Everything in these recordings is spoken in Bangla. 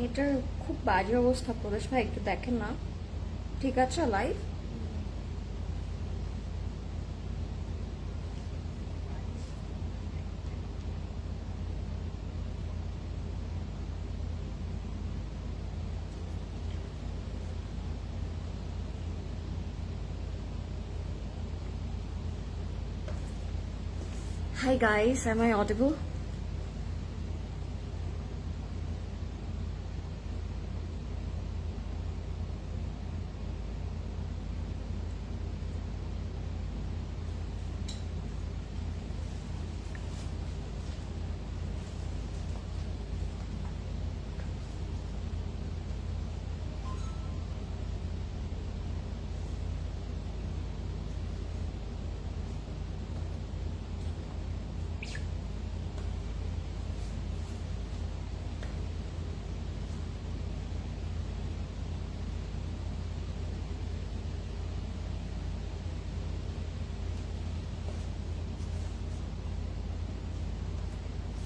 এটার খুব বাজে অবস্থা। প্রদেশ ভাই একটু দেখেন না, ঠিক আছে live? Hi guys, am I audible?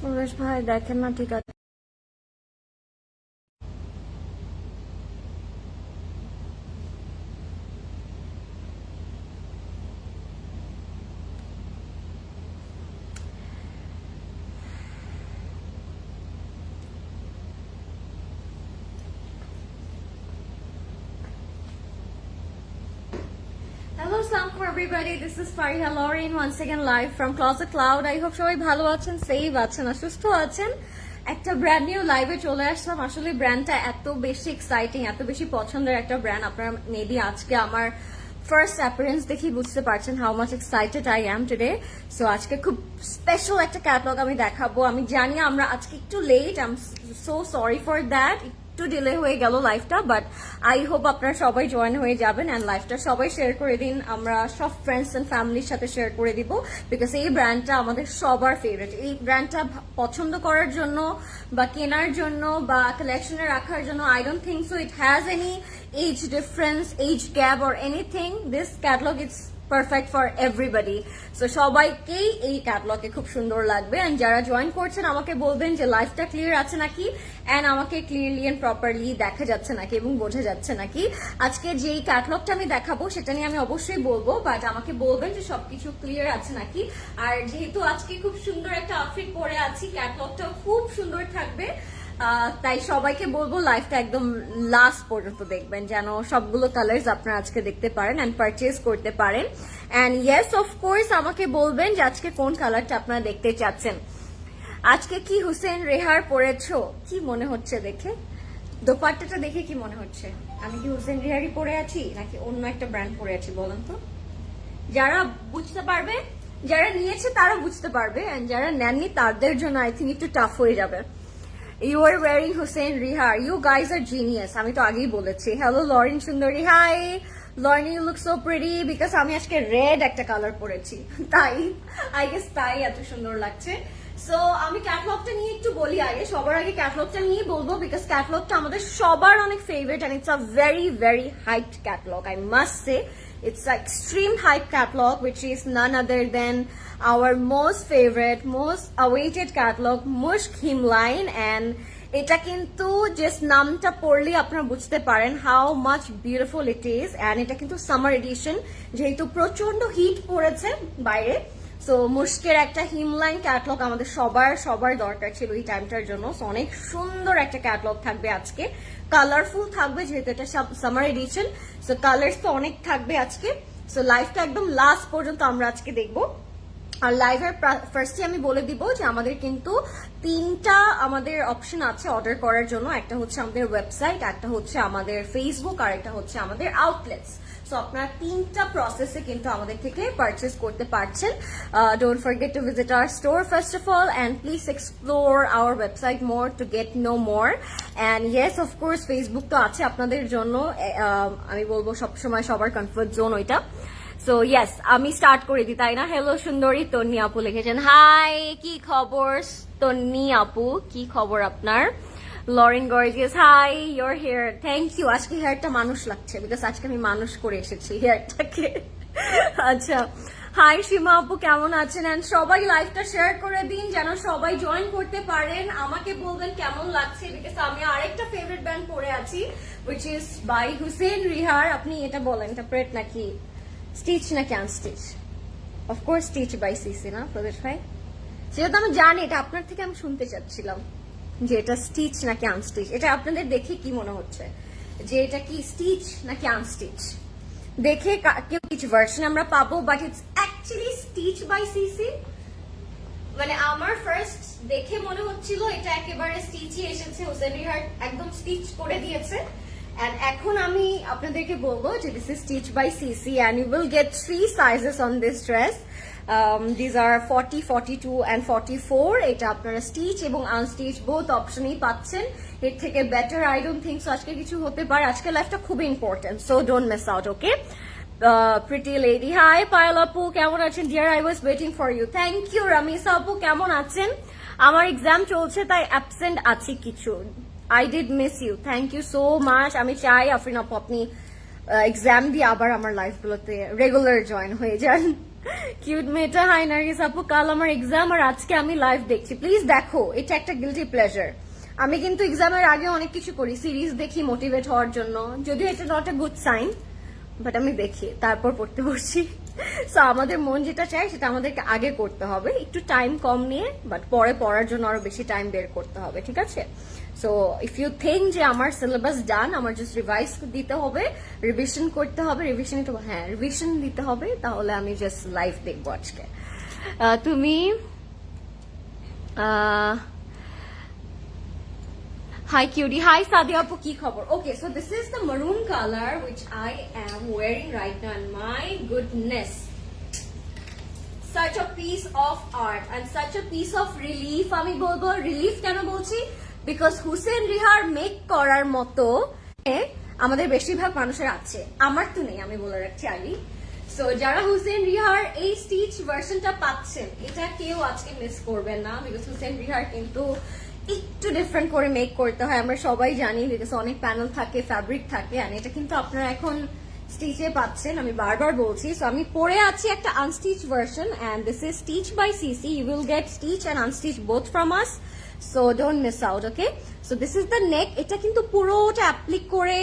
প্রদেশ ভাই দেখেন না, ঠিক আছে? Hello, assalamu everybody. This is Fariha Lauren once again live from Closet Cloud. I hope সবাই ভালো আছেন, সেফ আছেন, সুস্থ আছেন। একটা ব্র্যান্ড নিউ লাইভে চলে আসলাম। আসলে ব্র্যান্ডটা এত বেশি এক্সাইটিং, এত বেশি পছন্দের একটা ব্র্যান্ড। আপনারা মেবি আজকে আমার ফার্স্ট অ্যাপিয়ারেন্স দেখেই বুঝতে পারছেন how much excited I am today. So আজকে খুব স্পেশাল একটা ক্যাটালগ আমি দেখাবো। আমি জানি আমরা আজকে একটু late, I am so sorry for that. একটু ডিলে হয়ে গেল লাইফটা, বাট আই হোপ আপনারা সবাই জয়েন হয়ে যাবেন অ্যান্ড লাইফটা সবাই শেয়ার করে দিন। আমরা সব ফ্রেন্ডস এন্ড ফ্যামিলির সাথে শেয়ার করে দিব, বিকজ এই ব্র্যান্ডটা আমাদের সবার ফেভারিট। এই ব্র্যান্ডটা পছন্দ করার জন্য বা কেনার জন্য বা কালেকশনে রাখার জন্য I don't think so it has any age difference, age gap or anything. This catalogue is perfect for everybody. So সবাইকেই এই ক্যাটালগে খুব সুন্দর লাগবে। এন্ড যারা জয়েন করছেন আমাকে বলবেন যে লাইফটা ক্লিয়ার আছে নাকি, এন্ড আমাকে ক্লিয়ারলি এন্ড প্রপারলি দেখা যাচ্ছে নাকি এবং বোঝা যাচ্ছে নাকি। আজকে যেই ক্যাটালগটা আমি দেখাবো সেটা নিয়ে আমি অবশ্যই বলবো, বাট আমাকে বলবেন যে সবকিছু ক্লিয়ার আছে নাকি। আর যেহেতু আজকে খুব সুন্দর একটা আউটফিট পরে আছি, ক্যাটালগটাও খুব সুন্দর থাকবে। তাই সবাইকে বলবো লাইফটা একদম লাস্ট পর্যন্ত দেখবেন, যেন সবগুলো কালার্স আপনারা আজকে দেখতে পারেন এন্ড পারচেজ করতে পারেন। এন্ড ইয়েস, অফকোর্স আমাকে বলবেন যে আজকে কোন কালারটা আপনারা দেখতে চাচ্ছেন। আজকে কি হুসেন রেহার পরেছো? কি মনে হচ্ছে দেখে? দোপাট্টাটা দেখে কি মনে হচ্ছে? আমি কি হুসেন রেহারই পরে আছি নাকি অন্য একটা ব্র্যান্ড পরে আছি বলেন তো? যারা বুঝতে পারবে, যারা নিয়েছে তারা বুঝতে পারবে, এন্ড যারা নেননি তাদের জন্য আই থিঙ্ক একটু টাফ হয়ে যাবে। You are wearing Hussein Rihar. You guys are genius. আমি তো আগেই বলেছি। Hello Lauren Sundari. Hi. Lauren, you look so pretty because আমি আজকে রেড একটা কালার পরেছি। তাই I guess তাই এত সুন্দর লাগছে। সো আমি ক্যাটালগটা নিয়ে একটু বলি আগে। সবার আগে ক্যাটালগটা নিয়েই বলবো, বিকজ ক্যাটালগটা আমাদের সবার অনেক favourite and it's a very very hyped catalogue, I must say. It's an extreme hype catalog, which is none other than our most favorite, most awaited catalog, Mushk Himline. And এটা কিন্তু জাস্ট নামটা পড়লে আপনারা বুঝতে পারেন how much beautiful it is. And এটা কিন্তু সামার এডিশন, যেহেতু প্রচন্ড হিট পড়েছে বাইরে। সো মুশকের একটা হিমলাইন ক্যাটালগ আমাদের সবার দরকার ছিল এই টাইমটার জন্য। সো অনেক সুন্দর একটা ক্যাটালগ থাকবে আজকে, কালারফুল থাকবে যেহেতু এটা সামার এডিশন। সো কালার্স তো অনেক থাকবে আজকে। সো লাইফটা একদম লাস্ট পর্যন্ত আমরা আজকে দেখবো। আর লাইভের ফার্স্টে আমি বলে দিব যে আমাদের কিন্তু তিনটা আমাদের অপশন আছে অর্ডার করার জন্য। একটা হচ্ছে আমাদের ওয়েবসাইট, একটা হচ্ছে আমাদের ফেসবুক, আর একটা হচ্ছে আমাদের আউটলেটস। সো আপনারা তিনটা প্রসেসে কিন্তু আমাদের থেকে পারচেস করতে পারছেন। Don't forget to visit our store first of all, and please explore our website more to get know more. And yes, of course Facebook তো আছে আপনাদের জন্য। আমি বলবো সবসময় সবার কমফোর্ট জোন ওইটা। সো ইয়েস, আমি স্টার্ট করে দিই, তাই না? হ্যালো সুন্দরী, তন্নি আপু লিখেছেন। হাই, কি খবর তন্নি আপু, কি খবর আপনার? Lauren gorgeous, hi, your hair, thank you. আজকে হেয়ারটা মানুষ লাগছে, বিকজ আজকে আমি মানুষ করে এসেছি হেয়ারটাকে। আচ্ছা, হাই সীমা আপু, কেমন আছেন? এন্ড সবাই লাইভটা শেয়ার করে দিন যেন সবাই জয়েন করতে পারেন। আমাকে বলবেন কেমন লাগছে, বিকজ আমি আরেকটা ফেভারিট ব্যান্ড পরে আছি, which is by হুসেন রিহার। আপনি এটা বলেন, এটা প্রেট নাকি স্টিচ নাকি unstitch? Of course stitch by CC না প্রদেশ ভাই? সেটা তো আমি জানি, এটা আপনার থেকে আমি শুনতে চাচ্ছিলাম যে এটা স্টিচ নাকি আনস্টিচ। এটা আপনাদের দেখে কি মনে হচ্ছে যে এটা কি স্টিচ নাকি আনস্টিচ? দেখে কেউ কিছু ভার্সন আমরা পাবো, but it's actually stitch by CC. মানে আমার ফার্স্ট দেখে মনে হচ্ছিল এটা একেবারে স্টিচই এসেছে, হোসেন রিহার একদম স্টিচ করে দিয়েছে। And এখন আমি আপনাদেরকে বলবো যে this is stitch by CC and you will get 3 sizes on this dress. These are 40, 42 and 44. এটা আপনারা স্টিচ এবং আনস্টিচ বোথ অপশনই পাচ্ছেন। এর থেকে better I don't think so আজকে কিছু হতে পারে। আজকে লাইফটা খুব important, so don't miss out, okay? Pretty lady, hi Payel আপু, কেমন আছেন? Dear, I was waiting for you. Thank you Ramisa আপু, কেমন আছেন? আমার এক্সাম চলছে তাই অ্যাবসেন্ট আছি কিছু। I did miss you. Thank you so much. আমি চাই আফরিন আপু আপনি এক্সাম দিয়ে আবার আমার লাইফগুলোতে রেগুলার জয়েন হয়ে যান। কিউট মেয়েটা, হাই নার্গিস আপু, কাল আমার এক্সাম আর আজকে আমি লাইভ দেখছি। প্লিজ দেখো, এটা একটা গিলটি প্লেজার। আমি কিন্তু এক্সামের আগে অনেক কিছু করি, সিরিজ দেখি মোটিভেট হওয়ার জন্য, যদিও এটা not a good sign, but আমি দেখি তারপর পড়তে বসছি। সো আমাদের মন যেটা চায় সেটা আমাদেরকে আগে করতে হবে, একটু টাইম কম নিয়ে, বাট পরে পড়ার জন্য আরো বেশি টাইম বের করতে হবে, ঠিক আছে? সো ইফ ইউ থিঙ্ক যে আমার সিলেবাস ডান, আমার জাস্ট রিভাইজ দিতে হবে, রিভিশন করতে হবে, রিভিশন দিতে হবে, তাহলে আমি জাস্ট লাইভ দেখবো আজকে। তুমি Hi cutie, hi Sadia Apu, ki khabar? Okay, so this is the maroon color which I am wearing right now, and my goodness, such a piece of art and such a piece of relief. আমি বলবো রিলিফ কেন বলছি, বিকজ হুসেন রিহার মেক করার মতো আমাদের বেশিরভাগ মানুষের আছে, আমার তো নেই, আমি বলে রাখছি আগে। সো যারা হুসেন রিহার এই স্টিচ ভার্সনটা পাচ্ছেন, এটা কেউ আজকে মিস করবেন না, বিকজ হুসেন রিহার কিন্তু একটু ডিফারেন্ট করে মেক করতে হয়, আমরা সবাই জানি, বিকজ অনেক প্যানেল থাকে, ফ্যাব্রিক থাকে, আর এটা কিন্তু আপনারা এখন স্টিচে পাচ্ছেন, আমি বারবার বলছি। সো আমি পরে আছি একটা unstitch version, and this is stitch by CC. You will get stitch and unstitch both from us, so don't miss out, okay? So this is the neck. এটা কিন্তু পুরোটা অ্যাপ্লিক করে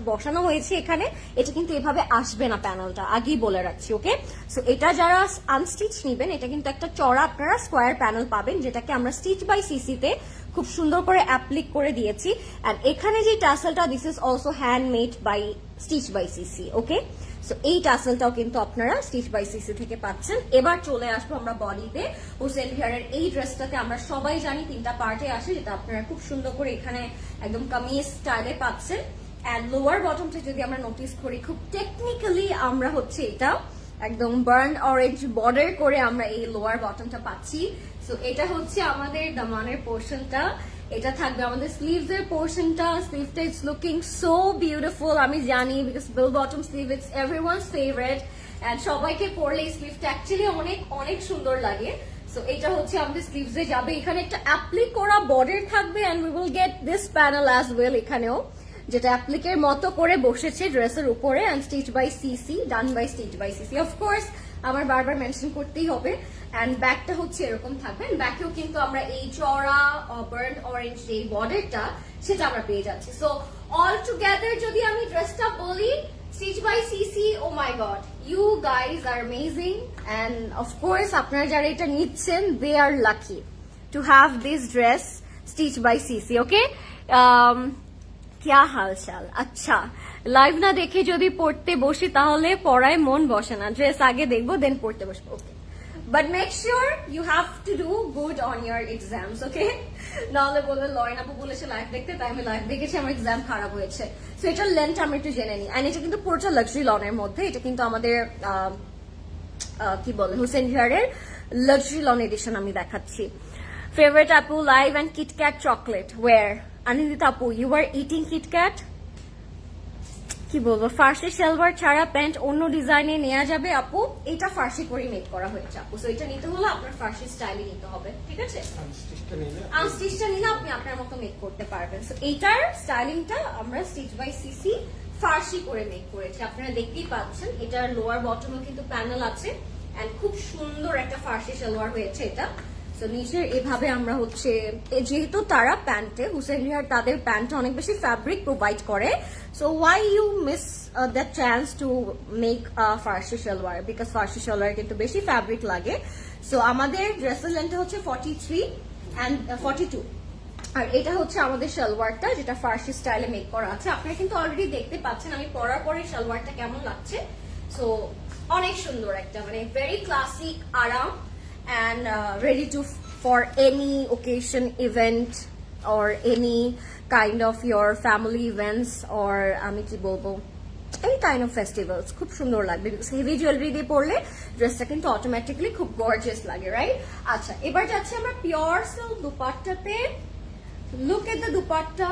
বসানো হয়েছে এখানে, এটা কিন্তু এভাবে আসবে না প্যানেলটা, আগেই বলে রাখছি, ওকে? সো এটা যারা আনস্টিচ নিবেন, এটা কিন্তু একটা চড়া আপনারা স্কোয়ার প্যানেল পাবেন, যেটাকে আমরা স্টিচ বাই সিসিতে খুব সুন্দর করে অ্যাপ্লিক করে দিয়েছি। এন্ড এখানে যে টাসেলটা, this is also handmade by stitch by CC, okay? So এই টাসেলটাও কিন্তু আপনারা স্টিচ বাই সিসি থেকে পাচ্ছেন। এবার চলে আসবো আমরা বডিতে। হোসেন রিহারের এই ড্রেসটাতে আমরা সবাই জানি 3টা পার্টে আসে, যেটা আপনারা খুব সুন্দর করে এখানে একদম কামিজ স্টাইলে পাচ্ছেন। এন্ড লোয়ার বটমটা যদি আমরা নোটিস করি, খুব টেকনিক্যালি আমরা হচ্ছে এটা একদম বার্ন অরেঞ্জ বর্ডার করে আমরা এই লোয়ার বটমটা পাচ্ছি। সো এটা হচ্ছে আমাদের দামানের পোর্শনটা, এটা থাকবে আমাদের স্লিভস এর পোর্শনটা। স্লিভটা ইটস লুকিং সো বিউটিফুল, আমি জানি, because bell bottom sleeve it's everyone's favourite, and সবাইকে পরলে এই স্লিভটা অ্যাকচুয়ালি অনেক অনেক সুন্দর লাগে। সো এটা হচ্ছে আমাদের স্লিভস এ যাবে, এখানে একটা অ্যাপ্লিক করা বর্ডার থাকবে, and we will get this panel as well, এখানেও যেটা অ্যাপ্লিকের মতো করে বসেছে ড্রেসের উপরে, and stitch by CC, done by stitch by CC. Of course আমার বারবার মেনশন করতেই হবে। এন্ড ব্যাকটা হচ্ছে এরকম থাকবে, ব্যাকেও কিন্তু আমরা এই চড়া বার্ন অরেঞ্জ যে বর্ডারটা, সেটা আমরা পেয়ে যাচ্ছি। সো অল টুগেদার যদি আমি ড্রেসটা বলি, stitch by CC, oh my god, you guys are amazing. And of course আপনারা যারা এটা নিচ্ছেন, they are lucky to have this dress stitch by CC, okay? क्या हाल चाल? अच्छा, লাইভ না দেখে যদি পড়তে বসি তাহলে পড়ায় মন বসে না, ড্রেস আগে দেখবো দেন পড়তে বসবো, okay? But make sure you have to do good on year exams, okay? নাহলে বলবে লরেন আপু বলেছে লাইভ দেখতে, তাই আমি লাইভ দেখেছি, আমার এক্সাম খারাপ হয়েছে। সো এটার লেন্থ আমরা একটু জেনে নিই। এন্ড এটা কিন্তু পুরোটা লাক্সারি লনের মধ্যে, এটা কিন্তু আমাদের কি বলে হুসেন রিহারের লাক্সারি লন এডিশন আমি দেখাচ্ছি। ফেভারিট আপু লাইভ এন্ড কিটক্যাট চকলেট ওয়ার? আনন্দিতা আপু, ইউ আর ইটিং কিটক্যাট? কি বলবো, ফার্সি সালোয়ার ছাড়া প্যান্ট অন্য ডিজাইনে নেওয়া যাবে আপু? এটা ফার্সি করে মেক করা হয়েছে আপু, সো এটা নিতে হলে আপনার ফার্সি স্টাইলে নিতে হবে, ঠিক আছে? আনস্টিচটা নিলে আপনি আপনার মতো মেক করতে পারবেন। সো এইটার স্টাইলিংটা আমরা স্টিচ বাই সিসি ফার্সি করে মেক করেছি, আপনারা দেখতেই পাচ্ছেন। এটার লোয়ার বটমও কিন্তু প্যানেল আছে এন্ড খুব সুন্দর একটা ফার্সি সালোয়ার হয়েছে এটা। সো নিচের এভাবে আমরা হচ্ছে যেহেতু তারা প্যান্টে হুসেন রিহার তাদের প্যান্টে অনেক বেশি ফ্যাব্রিক প্রোভাইড করে, so why you miss the chance to make Farshi salwar, because Farshi salwar কিন্তু বেশি ফ্যাব্রিক লাগে। সো আমাদের ড্রেসের লেন্থ হচ্ছে 43 অ্যান্ড 42, আর এটা হচ্ছে আমাদের সালোয়ারটা যেটা ফার্সি স্টাইলে মেক করা আছে। আপনারা কিন্তু অলরেডি দেখতে পাচ্ছেন আমি পরার পরে সালোয়ারটা কেমন লাগছে। সো অনেক সুন্দর একটা মানে ভেরি ক্লাসিক, আরাম and ready to for any occasion, event or any kind of your family events or আমি কি বলবো any kind of festivals খুব সুন্দর লাগবে, because হেভি জুয়েলারি দিয়ে পরলে ড্রেসটা কিন্তু অটোমেটিক্যালি খুব গর্জিয়াস লাগে, রাইট? আচ্ছা, এবার যাচ্ছি আমরা পিওর সিল্ক দুপাট্টাতে। Look at the dupatta,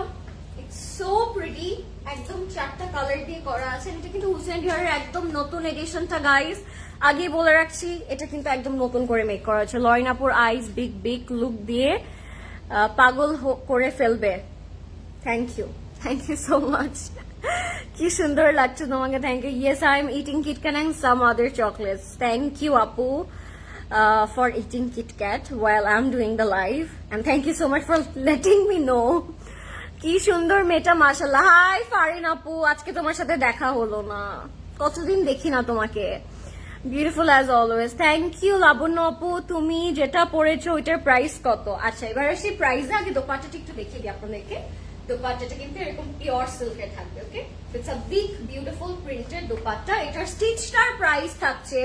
it's so pretty, একদম 4টা কালার দিয়ে করা আছে। এটা কিন্তু হুসেন রিহারের একদম নতুন এডিশনটা গাইস, আগে বলে রাখছি এটা কিন্তু একদম নতুন করে মেক করা হয়েছে। লরিনাপুর আইস বিগ বিগ লুক দিয়ে পাগল করে ফেলবে। থ্যাংক ইউ সো মাচ, কি সুন্দর লাগছে তোমাকে, thank you. Yes, I am eating KitKat and some other chocolates. Thank you আপু for eating KitKat while I'm doing the live, and thank you so much for letting me know. কি সুন্দর মেয়েটা, মাশাআল্লাহ। হাই ফারিন আপু, আজকে তোমার সাথে দেখা হলো না, কতদিন দেখি না তোমাকে। Beautiful as always, thank you Labonno আপু। তুমি যেটা পরেছো ওইটার প্রাইস কত? আচ্ছা, এবার আসি প্রাইসে। আগে দোপাট্টাটা একটু দেখিয়ে দিই আপনাদেরকে। দোপাট্টাটা কিন্তু এরকম পিওর সিল্কের থাকবে, okay? It's a big beautiful printed dupatta. এটার স্টিচটার প্রাইস থাকছে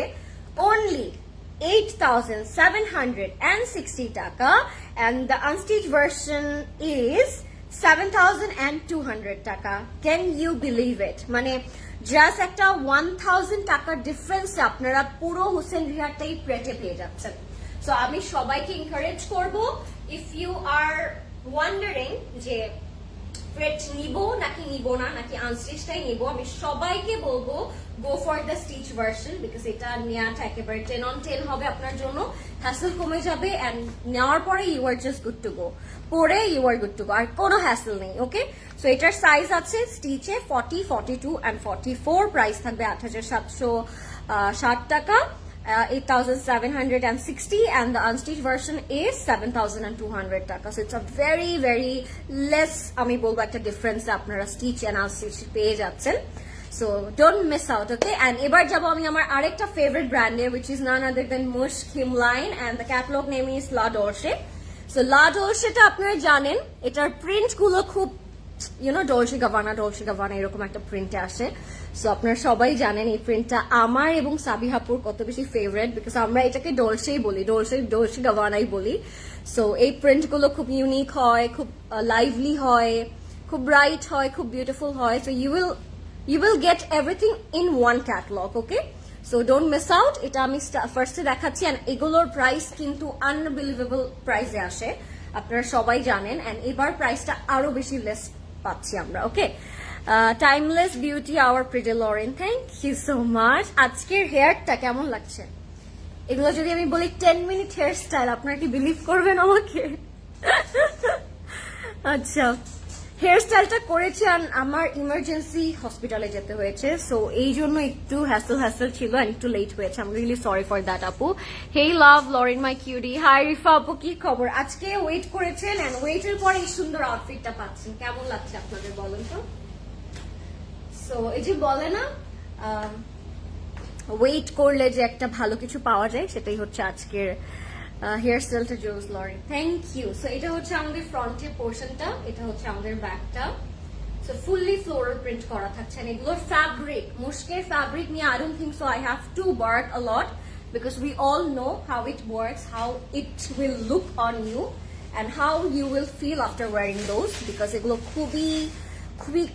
অনলি 8,760 টাকা, and the unstitched version is 7,200 টাকা। Can you believe it? মানে জাস্ট একটা 1,000 টাকার ডিফারেন্স আপনারা পুরো হুসেন রিহারটাই প্রেটে পেয়ে যাচ্ছেন। সো আমি সবাইকে এনকারেজ করব, ইফ ইউ আর ওয়ান্ডারিং যে প্রেট নিব নাকি নিব না, নাকি আনস্টিচটাই নিব, আমি সবাইকে বলবো go for the stitch version, because এটা নেওয়াটা একেবারে 10 on 10 হবে আপনার জন্য, হ্যাসেল কমে যাবে, এন্ড নেওয়ার পরে you are just good to go, পরে you are good to go, আর কোনো হ্যাসেল নেই, ওকে? সো এটার সাইজ আছে স্টিচে 40, 42 and 44, প্রাইস থাকবে 8,760 টাকা, 8,760, and the unstitched version is 7,200 টাকা। So it's a very very less, আমি বলবো একটা ডিফারেন্স আপনারা স্টিচ এন্ড আনস্টিচ পেয়ে যাচ্ছেন। So don't miss out, okay? And এবার যাবো আমি আমার আরেকটা ফেভারিট ব্র্যান্ডে, which is none other than Mush Himline, and the catalog name is La Dolce. So La Dolceটা আপনারা জানেন, এটার প্রিন্ট গুলো খুব ডলসে গাভানা এরকম একটা প্রিন্টে আসে। সো আপনারা সবাই জানেন এই প্রিন্টটা আমার এবং সাবিহাপুর কত বেশি ফেভারিট, বিকজ আমরা এটাকে ডলসেই বলি, ডলসে গাভানাই বলি। সো এই প্রিন্ট গুলো খুব ইউনিক হয়, খুব লাইভলি হয়, খুব ব্রাইট হয়, খুব বিউটিফুল হয়। So you will get everything in one catalog, okay? So don't miss out. এটা আমি ফার্স্টে দেখাচ্ছি, and এগুলোর প্রাইস কিন্তু আনবিলিভেবল প্রাইসে আসে, আপনারা সবাই জানেন, and এবার প্রাইসটা আরো বেশি লেস পাচ্ছি আমরা, okay? Timeless beauty our pretty Lauren, thank you so much. আজকের হেয়ারটা কেমন লাগছে? এগুলো যদি আমি বলি 10 মিনিট হেয়ার স্টাইল, আপনারা কি বিলিভ করবেন আমাকে? আচ্ছা, হেয়ার স্টাইলটা করেছি আর আমার ইমার্জেন্সি হসপিটালে যেতে হয়েছে, সো এই জন্য একটু হ্যাসেল ছিল, একটু লেট হয়েছে। I am really sorry for that আপু। Hey love Lauren my cutie, hi Rifa আপু, কি খবর? আজকে ওয়েট করেছেন, এন্ড ওয়েটের পরে এই সুন্দর আউটফিটটা পাচ্ছেন, কেমন লাগছে আপনাদের বলেন তো? সো এই যে বলে না ওয়েট করলে যে একটা ভালো কিছু পাওয়া যায়, সেটাই হচ্ছে আজকের হেয়ার স্টাইলটা জোস লরেন, থ্যাংক ইউ। সো এটা হচ্ছে আমাদের ফ্রন্টের পোর্শনটা, এটা হচ্ছে আমাদের ব্যাকটা। সো ফুললি ফ্লোরাল প্রিন্ট করা থাকছে, এগুলোর ফ্যাব্রিক, মুশকের ফ্যাব্রিক নিয়ে I don't think so I have to work a lot, because we all know how it works, how it will look on you and how you will feel after wearing those, because এগুলো খুবই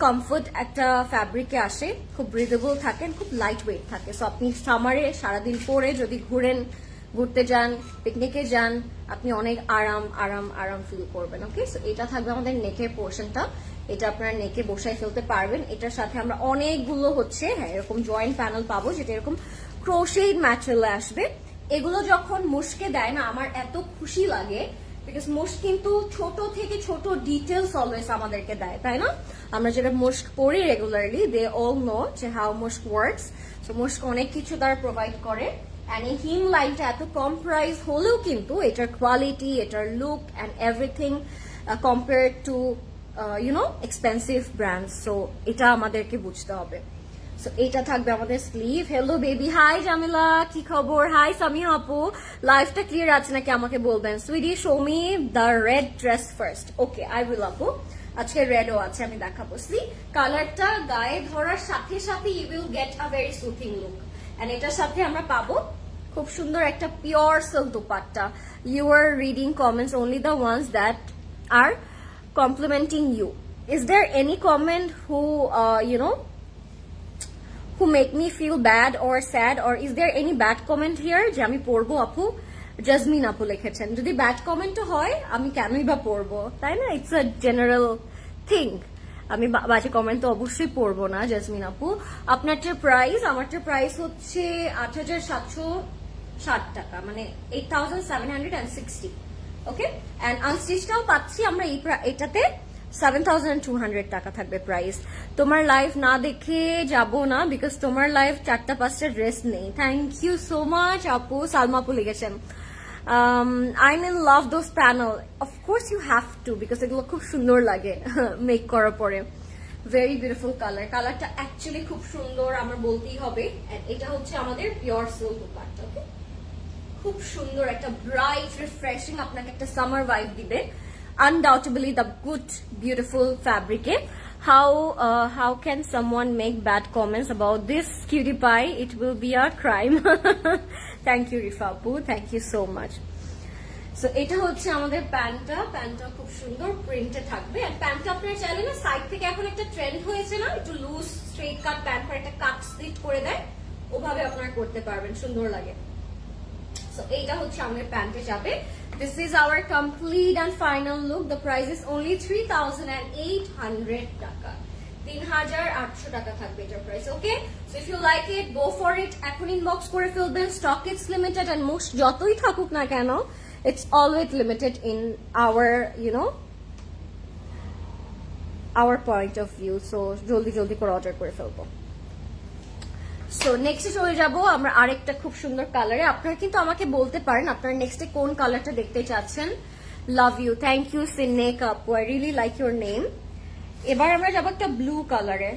কমফোর্ট একটা ফ্যাব্রিকে আসে, খুব ব্রিদেবল থাকে, খুব লাইট ওয়েট থাকে। সো আপনি সামারে সারাদিন পরে যদি ঘুরতে যান, পিকনিকে যান, আপনি অনেক আরাম ফিল করবেন, ওকে? সো এটা থাকবে আমাদের নেকের পোর্শনটা, এটা আপনারা নেকে বসায় ফেলতে পারবেন। এটার সাথে আমরা অনেকগুলো হচ্ছে এরকম জয়েন্ট প্যানেল পাবো, যেটা এরকম ক্রোশেড ম্যাটেরিয়ালে আসবে। এগুলো যখন মুশকে দেয় না, আমার এত খুশি লাগে, বিকজ মুস্ক কিন্তু ছোট থেকে ছোট ডিটেলস অলওয়েজ আমাদেরকে দেয়, তাই না? আমরা যেটা মুস্ক পড়ি রেগুলারলি, দে অল নো যে হাউ মুস্ক ওয়ার্কস। সো মুস্ক অনেক কিছু তারা প্রোভাইড করে। অ্যান্ড এই হিম লাইনটা এত কম প্রাইস হলেও কিন্তু এটার কোয়ালিটি, এটার look and everything compare to expensive brand. So এটা আমাদেরকে বুঝতে হবে। সো এটা থাকবে আমাদের sleeve. Hello baby, hi Jamila, কি খবর? হাই সামিয়া আপু, লাইফটা ক্লিয়ার আছে নাকি আমাকে বলবেন। Sweetie, show me the red dress first. Okay, I will আপু। আজকে রেডও আছে, আমি দেখাবো। সি কালারটা গায়ে ধরার সাথে সাথে you will get a very soothing look. And এটার সাথে আমরা পাবো খুব সুন্দর একটা pure silk dupatta. You are reading comments only the ones that are complimenting you. Is there any comment who make me feel bad or sad, or is there any bad comment here যে আমি পড়বো আপু? জাজমিন আপু লিখেছেন, যদি ব্যাড কমেন্টও হয় আমি কেনই বা পড়বো, তাই না? It's a general thing. আমি বাজে কমেন্ট তো অবশ্যই পড়বো না। জাজমিন আপু, আপনারটার প্রাইস, আমারটার প্রাইস হচ্ছে ৮৭৬০ টাকা, মানে 8760। ওকে, অ্যান্ড আনস্টিচটাও পাচ্ছি আমরা এটাতে 7200 টাকা থাকবে প্রাইস। তোমার লাইভ না দেখে যাব না, বিকজ তোমার লাইভ ৪টা-৫টা ড্রেস নেই। থ্যাংক ইউ সো মাচ আপু। সালমা আপু লিখেছেন, I'm in love those panel. Of course you have to, because এগুলো খুব সুন্দর লাগে মেক করার পরে। ভেরি বিউটিফুল কালার, কালারটা অ্যাকচুয়ালি খুব সুন্দর, আমার বলতেই হবে। এটা হচ্ছে আমাদের পিওর সিল্ক দুপাট্টা। ওকে, খুব সুন্দর একটা ব্রাইট রিফ্রেশিং, আপনাকে একটা সামার ভাইব দিবে। Undoubtedly the good beautiful fabric. How can someone make bad comments about this cutie pie? It will be a crime. Thank you Rifapu, thank you so much. So এটা হচ্ছে আমাদের প্যান্টটা খুব সুন্দর প্রিন্টে থাকবে। আর প্যান্টটা আপনারা চাইলে না সাইড থেকে, এখন একটা ট্রেন্ড হয়েছে না, একটু লুজ স্ট্রেট কাট প্যান্ট পরে একটা কাট স্লিট করে দেয়, ওভাবে আপনারা করতে পারবেন, সুন্দর লাগে। So এইটা হচ্ছে আমাদের প্যান্টে যাবে। This is our complete and final look. The price is only 3800 টাকা, 3800 টাকা থাকবে এটার price. Okay, so if you like it, go for it. এখন ইনবক্স করে ফেলবেন। Stock it's limited, and most যতই থাকুক না কেন, it's always limited in our point of view. So জলদি জলদি করে অর্ডার করে ফেলবো। সো নেক্সটে চলে যাবো আমরা আরেকটা খুব সুন্দর কালারে। আপনারা কিন্তু আমাকে বলতে পারেন আপনারা নেক্সটে কোন কালারটা দেখতে চাচ্ছেন। লাভ ইউ, থ্যাংক ইউ সিনেক আপু, I really like your name. এবার আমরা যাবো একটা ব্লু কালারে।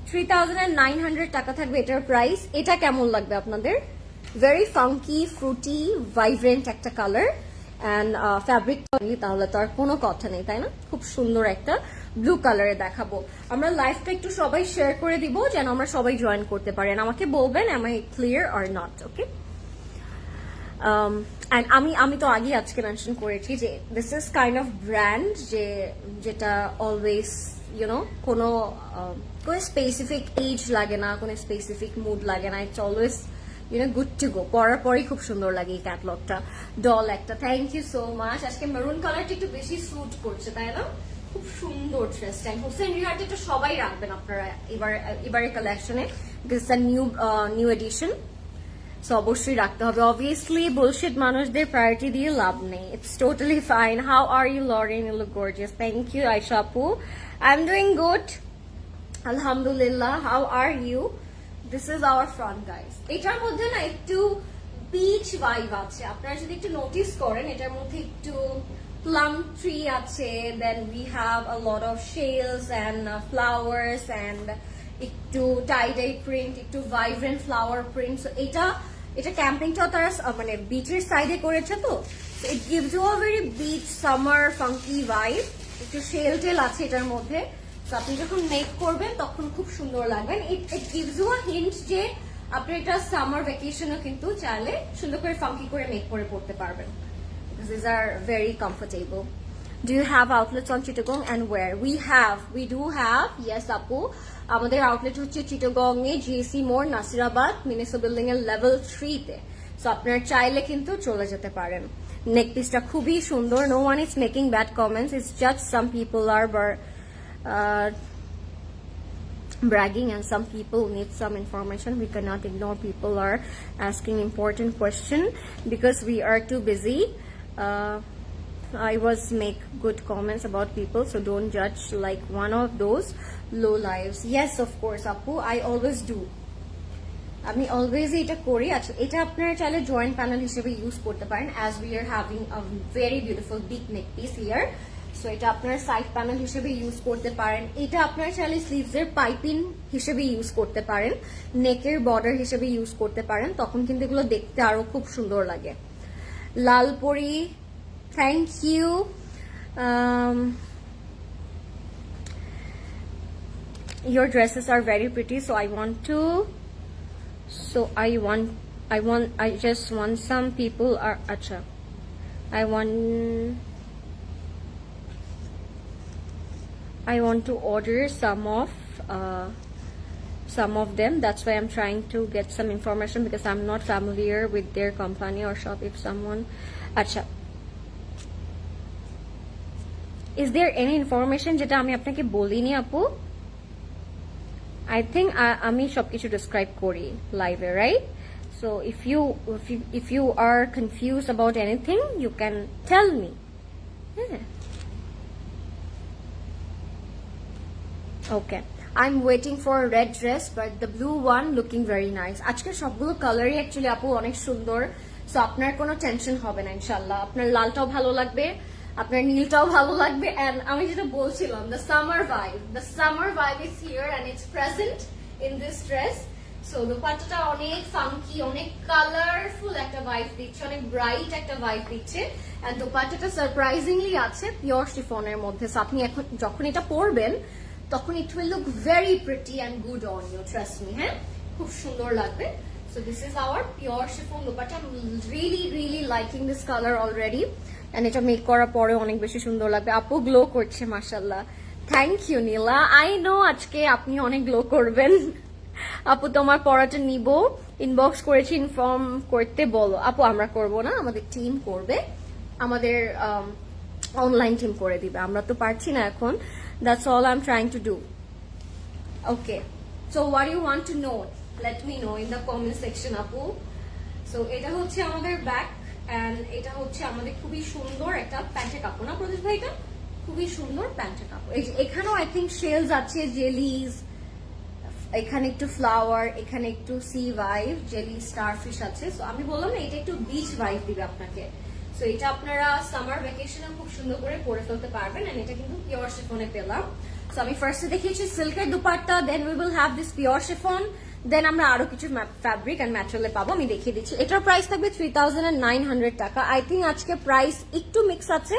3900 টাকা থাকবে এটার প্রাইস। এটা কেমন লাগবে আপনাদের? ভেরি ফাঙ্কি, ফ্রুটি, ভাইব্রেন্ট একটা কালার। অ্যান্ড ফ্যাব্রিক তাহলে তো আর কোনো কথা নেই, তাই না? খুব সুন্দর একটা ব্লু কালারে দেখাবো। আমরা লাইভটা একটু সবাই শেয়ার করে দিব যেন আমরা সবাই জয়েন করতে পারেন। আমাকে বলবেন am I clear or not, okay? And আমি তো আগে আজকে মেনশন করেছি যে this is kind of brand যেটা অলওয়েজ কোনো স্পেসিফিক এজ লাগে না, কোনো স্পেসিফিক মুড লাগে না। ইটস অলওয়েজ গুড টু গো। পরার পরেই খুব সুন্দর লাগে এই ক্যাটলগটা। ডল একটা, থ্যাংক ইউ সো মাচ। আজকে মেরুন কালারটা একটু বেশি স্যুট করছে, তাই না? খুব সুন্দর ড্রেসটা। হোসেন রিহার্ট এটা সবাই রাখবেন আপনারা এবারে কালেকশনে, because it's a new addition. So অবশ্যই রাখতে হবে। অবভিয়াসলি বুলশিট মানুষদের প্রায়োরিটি দিয়ে লাভ নেই। It's totally fine. How are you Lauren? You look gorgeous. Thank you Ayesha আপু। আই এম ডুইং গুড, আলহামদুলিল্লাহ। How are you? This is our front guys. এটার মধ্যে না একটু বিচ ভাইব আছে, আপনারা যদি একটু নোটিস করেন। এটার মধ্যে একটু plum tree আছে, then we have a lot of shells and flowers and একটু tie-dye print, একটু vibrant flower print. So এটা ক্যাম্পিংটাও তারা মানে বিচের সাইডে করেছে, তো it gives you a very beach summer funky vibe. একটু শেল টেল আছে এটার মধ্যে। So আপনি যখন মেক করবেন তখন খুব সুন্দর লাগবেন। it gives you a hint যে আপনি এটা সামার ভ্যাকেশনও কিন্তু চাইলে সুন্দর করে ফাঙ্কি করে মেক করে পড়তে পারবেন। These are very comfortable. Do you have outlets on Chittagong and where? We do have, yes Apu. আমাদের আউটলেট হচ্ছে চিটাগং এ, জিএসি মোড়, নাসিরাবাদ, মিনেসো বিল্ডিং এর লেভেল 3 তে। সো আপনারা চাইলে কিন্তু চলে যেতে পারেন। নেক পিসটা খুবই সুন্দর। No one is making bad comments. It's just some people are bragging and some people need some information. We cannot ignore people are asking important question because we are too busy. I was make good comments about people, so don't judge like one of those low lives. Yes, of course, Apu, I always do. আমি অলওয়েজ এটা করি। আচ্ছা, এটা আপনারা চাইলে জয়েন্ট প্যানেল হিসেবে ইউজ করতে পারেন, as we are having a very beautiful big neck piece here. So এটা আপনারা সাইড প্যানেল হিসেবে ইউজ করতে পারেন। এটা আপনারা চাইলে স্লিভস এর পাইপিং হিসেবে ইউজ করতে পারেন, নেকের বর্ডার হিসেবে ইউজ করতে পারেন, তখন কিন্তু এগুলো দেখতে আরো খুব সুন্দর লাগে। Lalpori, thank you. Your dresses are very pretty, so I want to. So I just want some people are acha. I want to order some of them. That's why I'm trying to get some information because I'm not familiar with their company or shop. If someone acha, is there any information jeta ami apnake bolini apu? I think আমি সবকিছু describe করি live, right? So if you are confused about anything, you can tell me. Yeah. Okay. I'm waiting for a red dress, but the blue one looking very nice. আজকে সবগুলো কালারই actually আপু অনেক সুন্দর, so আপনার কোনো টেনশন হবে না ইনশাআল্লাহ। আপনার লালটাও ভালো লাগবে, আপনার নীলটাও ভালো লাগবে। এন্ড আমি যেটা বলছিলাম, the summer vibe is here and it's present in this dress. So দোপাট্টাটা অনেক ফাঙ্কি, অনেক কালারফুল একটা ভাইব দিচ্ছে, অনেক ব্রাইট একটা ভাইব দিচ্ছে। এন্ড দোপাট্টাটা সারপ্রাইজিংলি আছে পিওর শিফনের মধ্যে। সো আপনি এখন যখন এটা পরবেন তখন it will look very pretty and good on you, trust me. হ্যাঁ, খুব সুন্দর লাগবে। So this is our pure chiffon dupatta. I'm really liking this color already. And এটা মেক করার পরে অনেক বেশি সুন্দর লাগবে। আপু গ্লো করছে মাশাআল্লাহ, thank you Nila. I know আজকে আপনি অনেক গ্লো করবেন। আপু তোমার পড়াটা নিব, ইনবক্স করেছি, ইনফর্ম করতে বলো। আপু আমরা করব না, আমাদের টিম করবে, আমাদের অনলাইন টিম করে দিবে, আমরা তো পারছি না এখন। That's all I am trying to do. Okay, so what you want to know, let me know in the comment section আপু। সো এটা হচ্ছে আমাদের ব্যাক, এন্ড এটা হচ্ছে আমাদের খুবই সুন্দর একটা প্যান্টের কাপড় না প্রদেশ ভাই, এটা খুবই সুন্দর প্যান্টের কাপড়। এই যে এখানেও আই থিঙ্ক শেলস আছে, জেলিজ, এখানে একটু ফ্লাওয়ার, এখানে একটু সি ভাইভ, জেলি স্টারফিশ আছে। সো আমি বললাম না এটা একটু বিচ ভাইভ দিবে আপনাকে। সো এটা আপনারা সামার ভ্যাকেশনে খুব সুন্দর করে পরে ফেলতে পারবেন। এন্ড এটা কিন্তু পিওর শিফনে পেলাম। সো আমি ফার্স্টে দেখিয়েছি সিল্কের dupatta, then we will have this pure chiffon, then আমরা আরো কিছু ফ্যাব্রিক এন্ড ম্যাটেরিয়ালে পাবো। আমি দেখিয়ে দিচ্ছি। এটার প্রাইস থাকবে 3900 টাকা। আই থিঙ্ক আজকে প্রাইস একটু মিক্স আছে,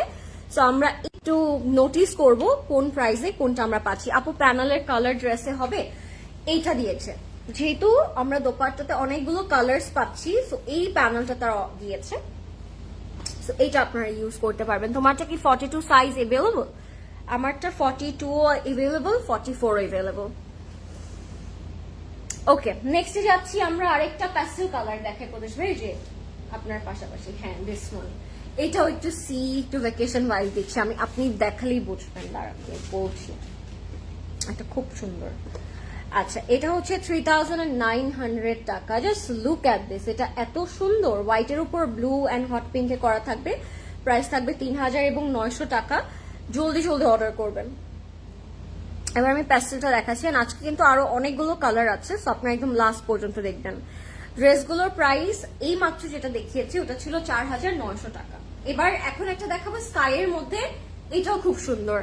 সো আমরা একটু নোটিস করব কোন প্রাইসে কোনটা আমরা পাচ্ছি। আপু প্যানেলের কালার ড্রেসে হবে, এইটা দিয়েছে, যেহেতু আমরা দোপাট্টাতে অনেকগুলো কালার্স পাচ্ছি, সো এই প্যানেলটা তারা দিয়েছে। সো এইটা আপনারা ইউজ করতে পারবেন। তোমারটা কি 42 সাইজ এভেলেবল? আমারটা 42 এভেলেবল, 44 এভেলেবল। ওকে, নেক্সটে যাচ্ছি আমরা। আরেকটা প্যাস্টেল কালার দেখে প্রদেশ ভাই, যে আপনার পাশাপাশি, হ্যাঁ দিস ওয়ান। এটাও একটু সি, একটু ভ্যাকেশন ভাইব দিচ্ছে। আমি আপনি দেখালেই বুঝবেন, দাঁড়ান বলছি, এটা খুব সুন্দর। আচ্ছা, এটা হচ্ছে 3900 টাকা। জাস্ট লুক অ্যাট দিস, এটা এত সুন্দর, হোয়াইটের উপর ব্লু অ্যান্ড হট পিঙ্কে করা থাকবে। প্রাইস থাকবে 3900 টাকা। জলদি অর্ডার করবেন। এবার আমি প্যাস্টেলটা দেখাচ্ছি। আজকে কিন্তু আরো অনেকগুলো কালার আছে, সো আপনারা একদম লাস্ট পর্যন্ত দেখবেন। ড্রেসগুলোর প্রাইস এই মাত্র যেটা দেখিয়েছি ওটা ছিল 4900 টাকা। এবার এখন একটা দেখাবো স্কাইয়ের মধ্যে, এটাও খুব সুন্দর।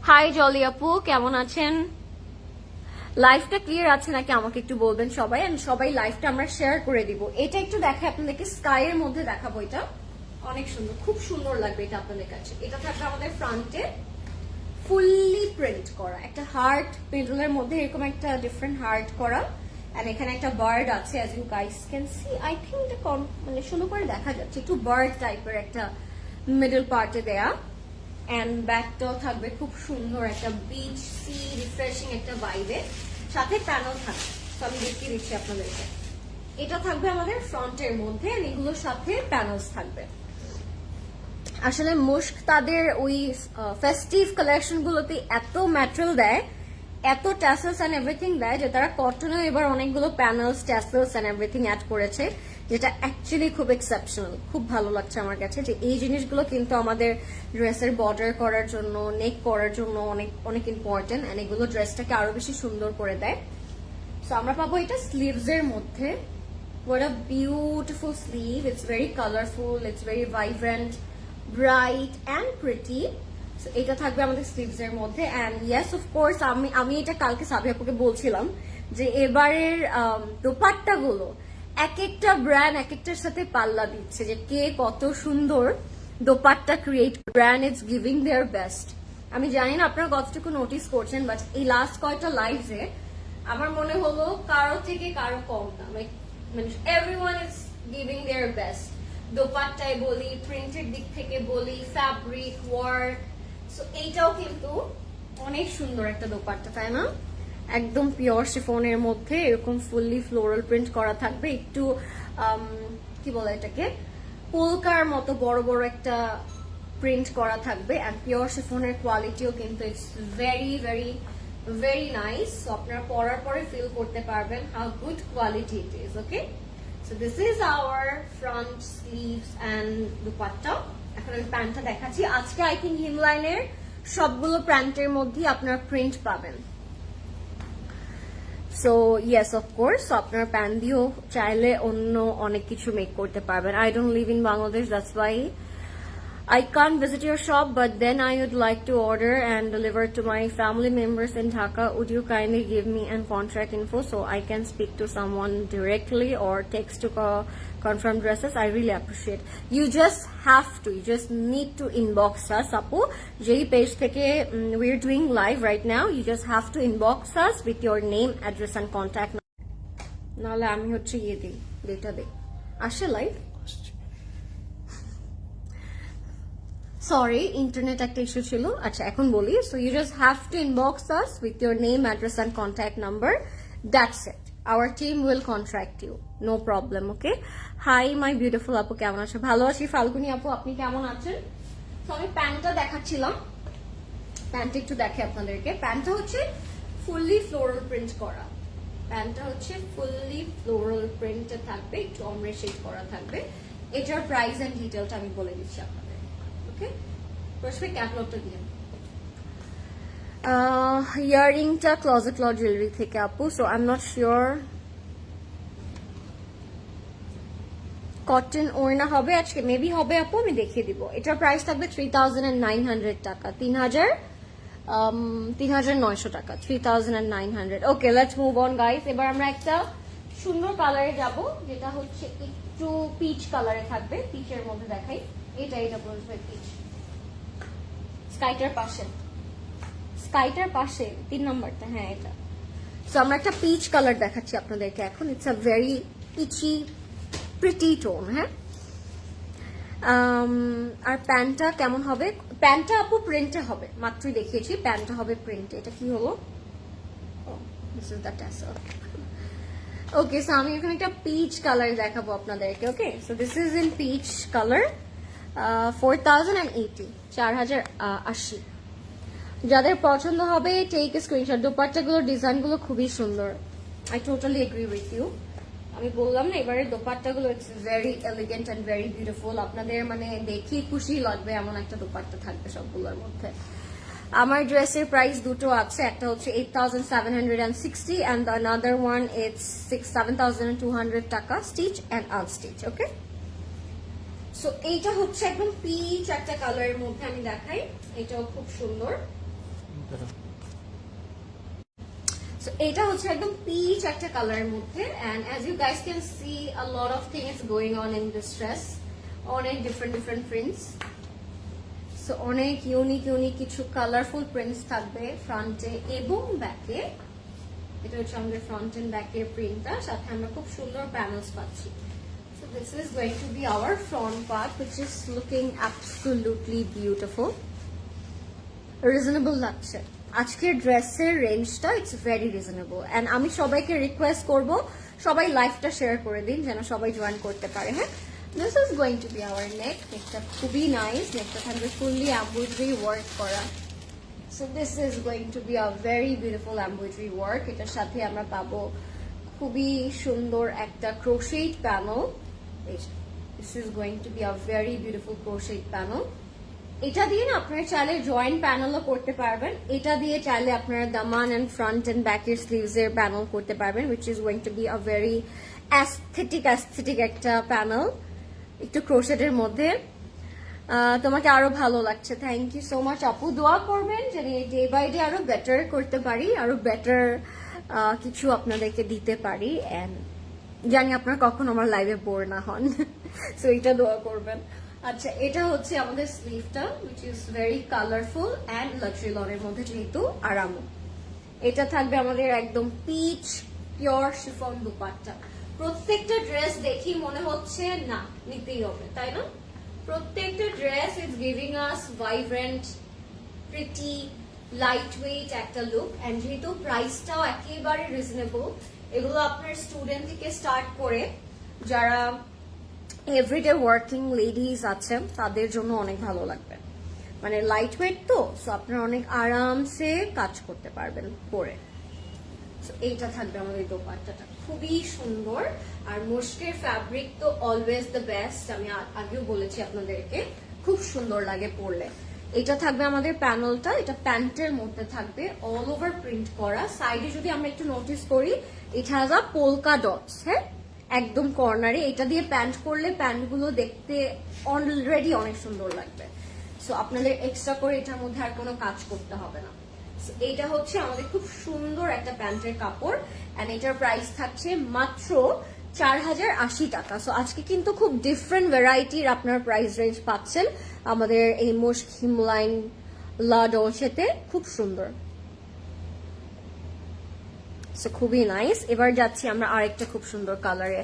হাই জলি আপু, কেমন আছেন? লাইফটা ক্লিয়ার আছে নাকি আমাকে একটু বলবেন সবাই, এন্ড সবাই লাইফটা আমরা শেয়ার করে দিব। এটা একটু দেখে আপনাদেরকে স্কাইয়ের মধ্যে দেখাবো। এটা অনেক সুন্দর, খুব সুন্দর লাগবে এটা আপনাদের কাছে। এটা থাকবে আমাদের ফ্রন্টে ফুললি প্রিন্ট করা, একটা হার্ট মিডলের মধ্যে এরকম একটা ডিফারেন্ট হার্ট করা, এন্ড এখানে একটা বার্ড আছে, as you guys can see. I think এটা মানে সুন্দর করে দেখা যাচ্ছে, একটু বার্ড টাইপের একটা মিডল পার্টে দেয়া। এন্ড ব্যাকটাও থাকবে খুব সুন্দর একটা বিচ সি রিফ্রেশিং একটা ভাইবে, সাথে প্যানেল থাকবে। তো আমি দেখিয়ে দিচ্ছি আপনাদেরকে। এটা থাকবে আমাদের ফ্রন্টের মধ্যে, এগুলোর সাথে প্যানেলস থাকবে। আসলে মুস্ক তাদের ওই ফেস্টিভ কালেকশন গুলোতে এত ম্যাটেরিয়াল দেয়, এত ট্যাসেলস এন্ড এভরিথিং দেয়, যে তারা কটনেও এবার অনেকগুলো panels, tassels and everything add করেছে। যেটা অ্যাকচুয়ালি খুব এক্সেপশনাল, খুব ভালো লাগছে আমার কাছে যে এই জিনিসগুলো কিন্তু আমাদের ড্রেসের বর্ডার করার জন্য, নেক করার জন্য অনেক অনেক ইম্পর্টেন্ট, এন্ড এগুলো ড্রেসটাকে আরো বেশি সুন্দর করে দেয়। সো আমরা পাবো এটা স্লিভস এর মধ্যে। What a beautiful sleeve. It's very colorful, it's very vibrant, bright and pretty. So এটা থাকবে আমাদের স্লিভস এর মধ্যে। and yes of course আমি এটা কালকে সাবিয়া আপুকে বলছিলাম যে এবারের দোপাট্টাগুলো এক একটা ব্র্যান্ড এক একটার সাথে পাল্লা দিচ্ছে, যে কে কত সুন্দর dupatta create, brand is giving their best. আমি জানি না আপনারা কতটুকু নোটিস করছেন, বাট এই লাস্ট কয়টা লাইভে আমার মনে হলো কারো থেকে কারো কম না, মানে everyone is giving their best. দোপাট্টায় বলি, প্রিন্টের দিক থেকে বলি, ফ্যাব্রিক ওয়ার্ক। সো এইটাও কিন্তু অনেক সুন্দর একটা দোপাট্টা, তাই না? একদম পিওর শিফনের মধ্যে এরকম ফুললি ফ্লোরাল প্রিন্ট করা থাকবে, একটু কি বলে এটাকে, পোলকার মতো বড় বড় একটা প্রিন্ট করা থাকবে। এন্ড পিওর শিফনের কোয়ালিটিও কিন্তু it's very very very nice. আপনারা পরার পরে ফিল করতে পারবেন how good quality it is. Okay, so this is our front sleeves and dupatta. এখন আমি প্যান্টটা দেখাচ্ছি। আজকে আই থিঙ্ক হিমলাইনের সবগুলো প্যান্টের মধ্যে আপনারা প্রিন্ট পাবেন। সো ইয়েস অফ কোর্স, আপনার প্যান দিয়েও চাইলে অন্য অনেক কিছু মেক করতে পারবেন। I don't live in Bangladesh, that's why I can't visit your shop, but then I would like to order and deliver to my family members in Dhaka. Would you kindly give me an contact info so I can speak to someone directly or text to confirm dresses? I really appreciate. You just have to, you just need to inbox us. Apu, jei page theke we're doing live right now. You just have to inbox us with your name, address and contact. Nale ami hocche iye dei, data dei. Ashe live? Sorry, internet একটা ইস্যু ছিল। আচ্ছা এখন বলি। So you just have to inbox us with your name, address and contact number, that's it. Our team will contact you, no problem. Okay, hi my beautiful আপু, কেমন আছো? ভালো আছি। ফাল্গুনি আপু, আপনি কেমন আছেন? তো আমি প্যান্টটা দেখাচ্ছিলাম, প্যান্টটা একটু দেখে আপনাদেরকে। প্যান্টটা হচ্ছে ফুললি ফ্লোরাল প্রিন্ট করা, প্যান্টটা হচ্ছে ফুললি ফ্লোরাল প্রিন্টে থাকবে, একটু অমরে শেড করা থাকবে। এটার প্রাইস এন্ড ডিটেলটা আমি বলে দিচ্ছি আপনাদের। ইয়ারিংটা ক্লোজেট ক্লথ জুয়েলারি থেকে আপু। So I am not sure cotton ওড়না হবে আজকে, মেবি হবে আপু, আমি দেখিয়ে দিব। এটার প্রাইস থাকবে 3900 টাকা, 3900 টাকা, 3900। ওকে, লেটস মুভ অন গাইস। এবার আমরা একটা সুন্দর কালারে যাব, যেটা হচ্ছে একটু পিচ কালারে থাকবে। পিচের মধ্যে দেখাই, এটা বলবে পিচ। স্কাইটার পাশে, স্কাইটার পাশে 3 নাম্বারটা, হ্যাঁ এটা। সো আমরা একটা পিচ কালার দেখাচ্ছি আপনাদেরকে এখন। It's a very peachy pretty tone. হ্যাঁ, আর প্যান্টটা কেমন হবে? প্যান্টটা আপু প্রিন্টে হবে, মাত্রই দেখিয়েছি। প্যান্টটা হবে প্রিন্টে। এটা কি হলো? This is the tassel. Okay, so আমি এখানে একটা পিচ কালার দেখাবো আপনাদেরকে। Okay, so this is in peach colour, 4080, 4080। যাদের পছন্দ হবে টেক স্ক্রিনশট। দোপাট্টাগুলোর ডিজাইনগুলো খুবই সুন্দর। I totally agree with you. আমি বললাম না, এবারে দোপাট্টাগুলো it's very elegant and very beautiful. আপনাদের মানে দেখি খুশি লাগবে এমন একটা দোপাট্টা থাকবে সবগুলোর মধ্যে। আমার ড্রেসের প্রাইস দুটো আছে, একটা হচ্ছে 8760 and the another one it's 7200 টাকা, stitch and unstitch. Okay, so এইটা হচ্ছে একদম পিচ একটা কালারের মধ্যে আমি দেখাই, এটাও খুব সুন্দর। সো এটা হচ্ছে একদম পিচ একটা কালারের মধ্যে, and as you guys can see a lot of things going on in this dress, অনেক different prints। সো অনেক ইউনিক কিছু কালারফুল প্রিন্টস থাকবে ফ্রন্টে এবং ব্যাকে। এটা হচ্ছে আমাদের ফ্রন্ট এন্ড ব্যাকের প্রিন্টটা, সাথে আমরা খুব সুন্দর প্যানেলস পাচ্ছি। So this is going to be our front part, which is looking absolutely beautiful. Reasonable লাগছে আজকের ড্রেসের রেঞ্জটা, ইটস ভেরি রিজনেবল। এন্ড আমি সবাইকে রিকোয়েস্ট করব, সবাই লাইভটা শেয়ার করে দিন যেন সবাই জয়েন করতে পারে। হ্যাঁ, this is going to be our neck. নেকটা খুবই নাইস, নেকটা থাকবে ফুললি এমব্রয়ডারি ওয়ার্ক করা। So this is going to be a very beautiful embroidery work. এটার সাথে আমরা পাবো খুবই সুন্দর একটা crochet panel, This is going to be a very beautiful crochet panel. এটা দিয়ে না আপনারা চাইলে জয়েন্ট প্যানেলও করতে পারবেন, এটা দিয়ে চাইলে আপনারা দামান এন্ড ফ্রন্ট এন্ড ব্যাকের স্লিভস এর প্যানেল করতে পারবেন, which is going to be a very aesthetic একটা প্যানেল, একটু ক্রোশেটের মধ্যে। তোমাকে আরো ভালো লাগছে, থ্যাংক ইউ সো মাচ আপু। দোয়া করবেন যে ডে বাই ডে আরো বেটার করতে পারি, আরো বেটার কিছু আপনাদেরকে দিতে পারি, এন্ড জানি আপনারা কখন আমার লাইভে বোর না হন। সো এটা দোয়া করবেন। আচ্ছা, এটা হচ্ছে আমাদের স্লিভটা, which is very colorful and luxury লনের মধ্যে, যেহেতু আরামও। এটা থাকবে আমাদের একদম পিচ পিওর শিফন দুপাট্টা। প্রত্যেকটা ড্রেস দেখি মনে হচ্ছে না নিতেই হবে, তাই না? প্রত্যেকটা dress is giving us vibrant, pretty, light weight একটা লুক, এন্ড যেহেতু প্রাইসটাও একেবারে রিজনেবল, এগুলো আপনার স্টুডেন্ট থেকে স্টার্ট করে যারা এভরিডে ওয়ার্কিং লেডিজ আছেন তাদের জন্য অনেক ভালো লাগবে। মানে লাইট ওয়েট তো, সো আপনারা অনেক আরামসে কাজ করতে পারবেন পরে। এইটা থাকবে আমাদের দোপাট্টাটা, খুবই সুন্দর। আর মুশকের ফ্যাব্রিক তো অলওয়েজ দ্য বেস্ট, আমি আগেও বলেছি আপনাদেরকে, খুব সুন্দর লাগে পরলে। এটা থাকবে আমাদের প্যানেলটা, এটা প্যান্টের মধ্যে থাকবে, অল ওভার প্রিন্ট করা। সাইডে যদি আমরা একটু নোটিস করি, ইট হ্যাজ আ পোলকা ডটস, হ্যাঁ একদম কর্নারে। এটা দিয়ে প্যান্ট করলে প্যান্টগুলো দেখতে অলরেডি অনেক সুন্দর লাগবে। সো আপনাদের এক্সট্রা করে এটার মধ্যে আর কোনো কাজ করতে হবে না। এইটা হচ্ছে আমাদের খুব সুন্দর একটা প্যান্টের কাপড়, এন্ড এটার প্রাইস থাকছে মাত্র 4080 টাকা। সো আজকে কিন্তু খুব ডিফারেন্ট ভ্যারাইটির আপনার প্রাইস রেঞ্জ পাচ্ছেন আমাদের এই মুশক হিমলাইন লা ডলচেতে, খুব সুন্দর। সো খুবই নাইস। এবার যাচ্ছি আমরা আরেকটা খুব সুন্দর কালারে।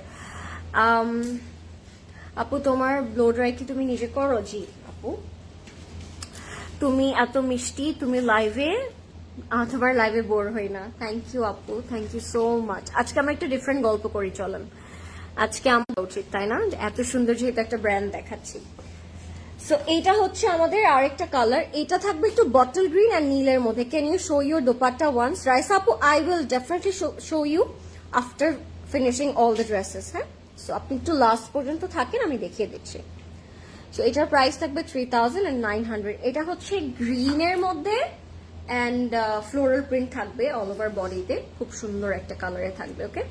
আপু তোমার ব্লো ড্রাই কি তুমি নিজে করো? জি আপু, তুমি এত মিষ্টি, তুমি লাইভে, তোমার লাইভে বোর হই না। থ্যাংক ইউ আপু, থ্যাংক ইউ সো মাচ। আজকে আমরা একটা ডিফারেন্ট গল্প করি, চলেন। আজকে আমরা উচিত, তাই না? এত সুন্দর যেহেতু একটা ব্র্যান্ড দেখাচ্ছি। সো এইটা হচ্ছে আমাদের আরেকটা কালার, এটা থাকবে একটু বটল গ্রিন আর নীলের মধ্যে। Can you show your dupatta once? Raisa আপু, I will definitely show you after finishing all the dresses. হ্যাঁ, সো আপনি একটু লাস্ট পর্যন্ত থাকেন, আমি দেখিয়ে দিচ্ছি। সো এটার প্রাইস থাকবে 3900। এটা হচ্ছে গ্রিনের মধ্যে এন্ড ফ্লোরাল প্রিন্ট থাকবে অল ওভার বডিতে, খুব সুন্দর একটা কালারে থাকবে। ওকে,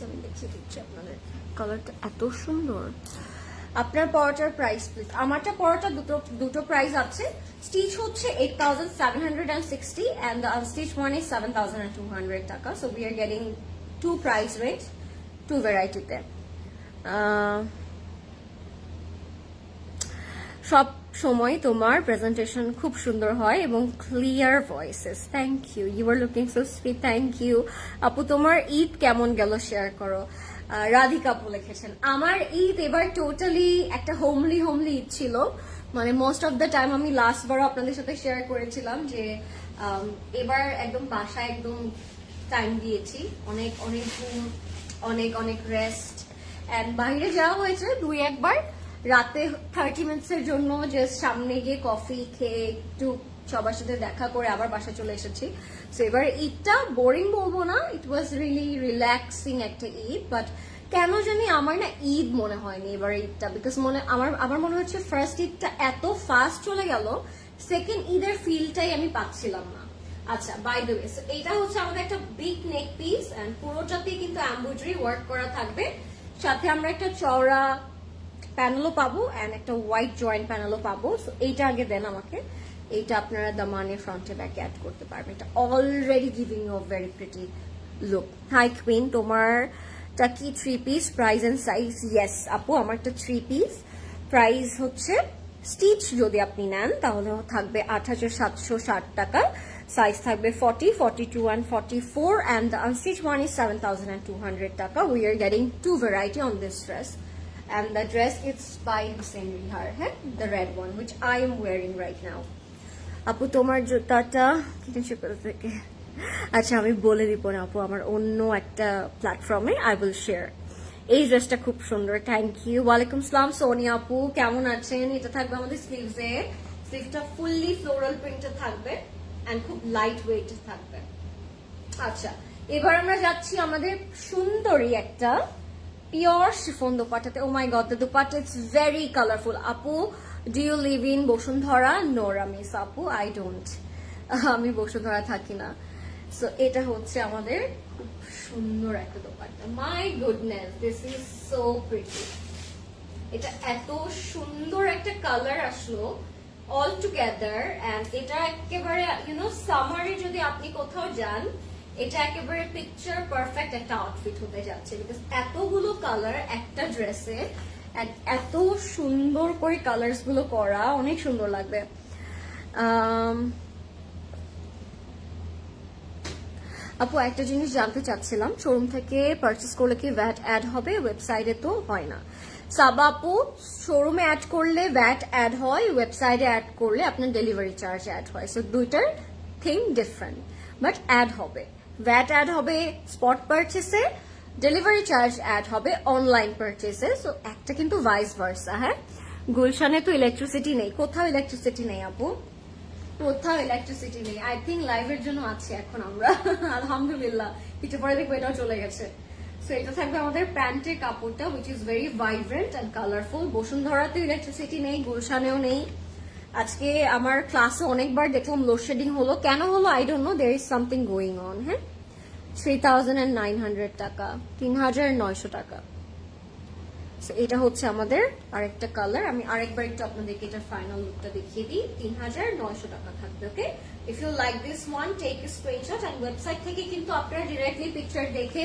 আমি দেখিয়ে দিচ্ছি আপনাদের, কালারটা এত সুন্দর। আপনার পরোটার প্রাইস প্লিজ। আমারটা পরোটা দুটো প্রাইস আছে। স্টিচ হচ্ছে 8760 and the unstitched one is 7200 টাকা। So we are getting two price range, two variety তে। সব সময় তোমার প্রেজেন্টেশন খুব সুন্দর হয় এবং clear voices. Thank you, you are looking so sweet. Thank you আপু। তোমার ঈদ কেমন গেল শেয়ার করো। রাধিকা আপু লিখেছেন, আমার ঈদ এবার টোটালি একটা হোমলি ঈদ ছিল। মানে মোস্ট অফ দ্য টাইম আমি লাস্ট বারও আপনাদের সাথে শেয়ার করেছিলাম যে এবার একদম বাসায় একদম টাইম দিয়েছি, অনেক অনেক ঘুম, অনেক অনেক রেস্ট, এন্ড বাইরে যাওয়া হয়েছে দুই একবার রাতে 30 মিনিটসের জন্য, জাস্ট সামনে গিয়ে কফি খেয়ে একটু সবার সাথে দেখা করে আবার বাসা চলে এসেছি। সো এবার ঈদটা বোরিং বলবো না, ইট ওয়াজ রিয়েলি রিল্যাক্সিং একটা ঈদ। বাট কেন জানি আমার না ঈদ মনে হয়নি এবার ঈদটা, বিকজ আমার মনে হচ্ছে ফার্স্ট ঈদটা এত ফাস্ট চলে গেল, সেকেন্ড ঈদের ফিলটাই আমি পাচ্ছিলাম না। আচ্ছা, বাই দ্য ওয়ে, এইটা হচ্ছে আমাদের একটা বিগ নেক পিস এন্ড পুরোটাতেই কিন্তু এমব্রয়ডারি ওয়ার্ক করা থাকবে। সাথে আমরা একটা চওড়া প্যানেলও পাবো এন্ড একটা হোয়াইট জয়েন্ট প্যানেলও পাবো। সো এইটা আগে দেন আমাকে, এইটা আপনারা দামানের ফ্রন্টে ব্যাকে অ্যাড করতে পারবেন। এটা already giving you a very pretty look. Hi queen, তোমারটা কি 3 piece? Price and size? Yes আপু, আমারটা 3 পিস। প্রাইস হচ্ছে স্টিচ যদি আপনি নেন তাহলে থাকবে 8760 টাকা। সাইজ থাকবে 40, 42 and 44, and the unstitched one is 7200 টাকা। We are getting two variety on this dress, and the dress is by Hussein Rihar, the red one, which I am wearing right now. আপু তোমার জুতাটা কিনেছি কোথা থেকে? আচ্ছা, আমি বলে দিব না আপু, আমার অন্য একটা প্ল্যাটফর্মে আই উইল শেয়ার। এই ড্রেসটা খুব সুন্দর, থ্যাংক ইউ। ওয়ালাইকুম সালাম সোনিয়া আপু, কেমন আছেন? এটা থাকবে আমাদের স্লিভসে, স্লিভটা ফুললি ফ্লোরাল প্রিন্টে থাকবে এন্ড খুব লাইট ওয়েট থাকবে। আচ্ছা, এবার আমরা যাচ্ছি আমাদের সুন্দরী একটা পিওর শিফন দোপাট্টাতে। Oh my god, the dupatta it's very colourful. আপু, do you live in Bashundhara? No Ramis আপু, আই ডোন্ট। আমি বসুন্ধরা থাকি না। সো এটা হচ্ছে আমাদের খুব সুন্দর একটা dupatta. My goodness, this is so pretty. এটা এত সুন্দর একটা কালার আসলো অল টুগেদার, এন্ড এটা একেবারে সামারে যদি আপনি কোথাও যান, এটা একেবারে পিকচার পারফেক্ট একটা আউটফিট হতে যাচ্ছে, বিকজ এতগুলো কালার একটা ড্রেসে, এত সুন্দর করে কালার্স গুলো করা, অনেক সুন্দর লাগবে। আপু, একটা জিনিস জানতে চাচ্ছিলাম, শোরুম থেকে পারচেস করলে কি ভ্যাট অ্যাড হবে? ওয়েবসাইটে তো হয় না। সাবা আপু, শোরুমে অ্যাড করলে ভ্যাট অ্যাড হয়, ওয়েবসাইটে অ্যাড করলে আপনার ডেলিভারি চার্জ অ্যাড হয়। সো দুইটার থিং ডিফারেন্ট, বাট অ্যাড হবে। ভ্যাট অ্যাড হবে স্পট পারচেসে, ডেলিভারি চার্জ অ্যাড হবে অনলাইন পারচেসে। সো একটা কিন্তু ভাইস ভার্সা। হ্যাঁ, গুলশানে তো ইলেকট্রিসিটি নেই, কোথাও ইলেকট্রিসিটি নেই আপু, কোথাও ইলেকট্রিসিটি নেই। আই থিঙ্ক লাইভের জন্য আছি এখন আমরা, আলহামদুলিল্লাহ। কিছু পরে দেখবো এটাও চলে গেছে। সো এটা থাকবে আমাদের প্যান্টের কাপড়টা, which is very vibrant and colourful. বসুন্ধরাতে ইলেকট্রিসিটি নেই, গুলশানেও নেই। আজকে আমার ক্লাসে অনেকবার দেখলাম লোডশেডিং হলো, কেন হলো I don't know, there is something going on. হ্যাঁ, 3900 টাকা, 3900 টাকা। এটা হচ্ছে আমাদের আরেকটা কালার। আমি আরেকবার একটু আপনাদেরকে এটা ফাইনাল লুকটা দেখিয়ে দিই। 3900 টাকা থাকবে। Okay, if you like this one, take a screenshot. And website থেকে কিন্তু আপনারা ডিরেক্টলি পিকচার দেখে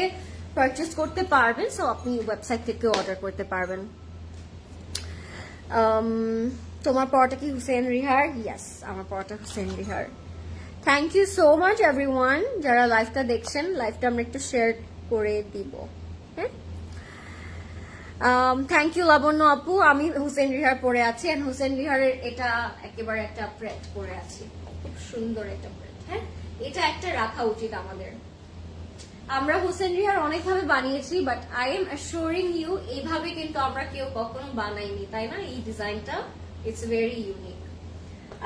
পারচেস করতে পারবেন। সো আপনি ওয়েবসাইট থেকে অর্ডার করতে পারবেন। তোমার পড়াটা কি হুসেন রিহার? ইয়েস, আমার পড়াটা Hossain Rihar. Thank you so much everyone যারা লাইভটা দেখছেন। লাইভটা আমরা একটু শেয়ার করে দিব। হ্যাঁ, থ্যাংক ইউ লাবণ্য আপু। আমি হুসেন রিহার পরে আছি, এন্ড হুসেন রিহারের এটা একেবারে একটা প্রেট পরে আছি, খুব সুন্দর একটা প্রেট। হ্যাঁ, এটা একটা রাখা উচিত আমাদের। আমরা হুসেন রিহার অনেকভাবে বানিয়েছি, but I am assuring you এইভাবে কিন্তু আমরা কেউ কখনো বানাইনি, তাই না? এই ডিজাইনটা ইটস ভেরি ইউনিক।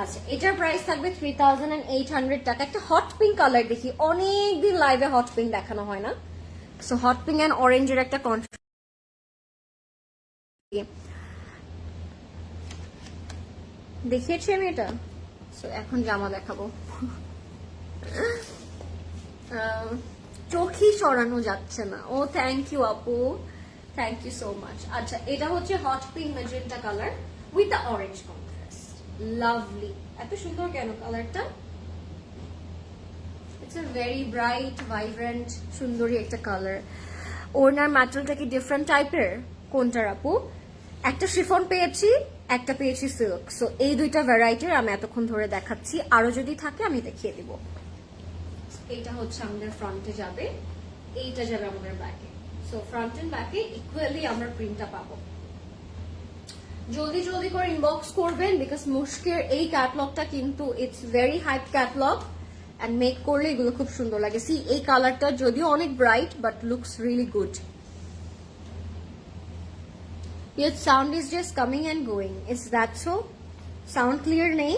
আচ্ছা, এটার প্রাইস থাকবে 3800 টাকা। একটা হট পিঙ্ক কালার দেখি, অনেকদিন লাইভে হট পিঙ্ক দেখানো হয় না। সো হট পিঙ্ক এন্ড অরেঞ্জের একটা দেখিয়েছি আমি এটা। সো এখন জামা দেখাবো। চোখই সরানো যাচ্ছে না। ও থ্যাংক ইউ আপু, থ্যাংক ইউ সো মাচ। আচ্ছা, এটা হচ্ছে hot pink magenta colour with the orange contrast. Lovely, এত সুন্দর কেন কালারটা? It's a very bright vibrant সুন্দরী একটা কালার। ওড়নার ম্যাটেরিয়ালটা কি ডিফারেন্ট টাইপের? কোনটার আপু? একটা শিফন পেয়েছি, একটা পেয়েছি সিল্ক। সো এই দুইটা ভ্যারাইটির আমি এতক্ষণ ধরে দেখাচ্ছি, আরো যদি থাকে আমি দেখিয়ে দিব। এইটা হচ্ছে আমাদের ফ্রন্টে যাবে, এইটা যাবে আমাদের ব্যাকে। সো ফ্রন্ট এন্ড ব্যাকে ইকুয়ালি আমরা প্রিন্টটা পাবো। জলদি জলদি করে ইনবক্স করবেন, বিকজ মুশকের এই ক্যাটলগটা কিন্তু it's very hype catalogue, and make করলে এগুলো খুব সুন্দর লাগে। সি, এই কালারটা যদিও অনেক bright, but looks really good. Your sound is just coming and going. Is that so? Sound clear নেই?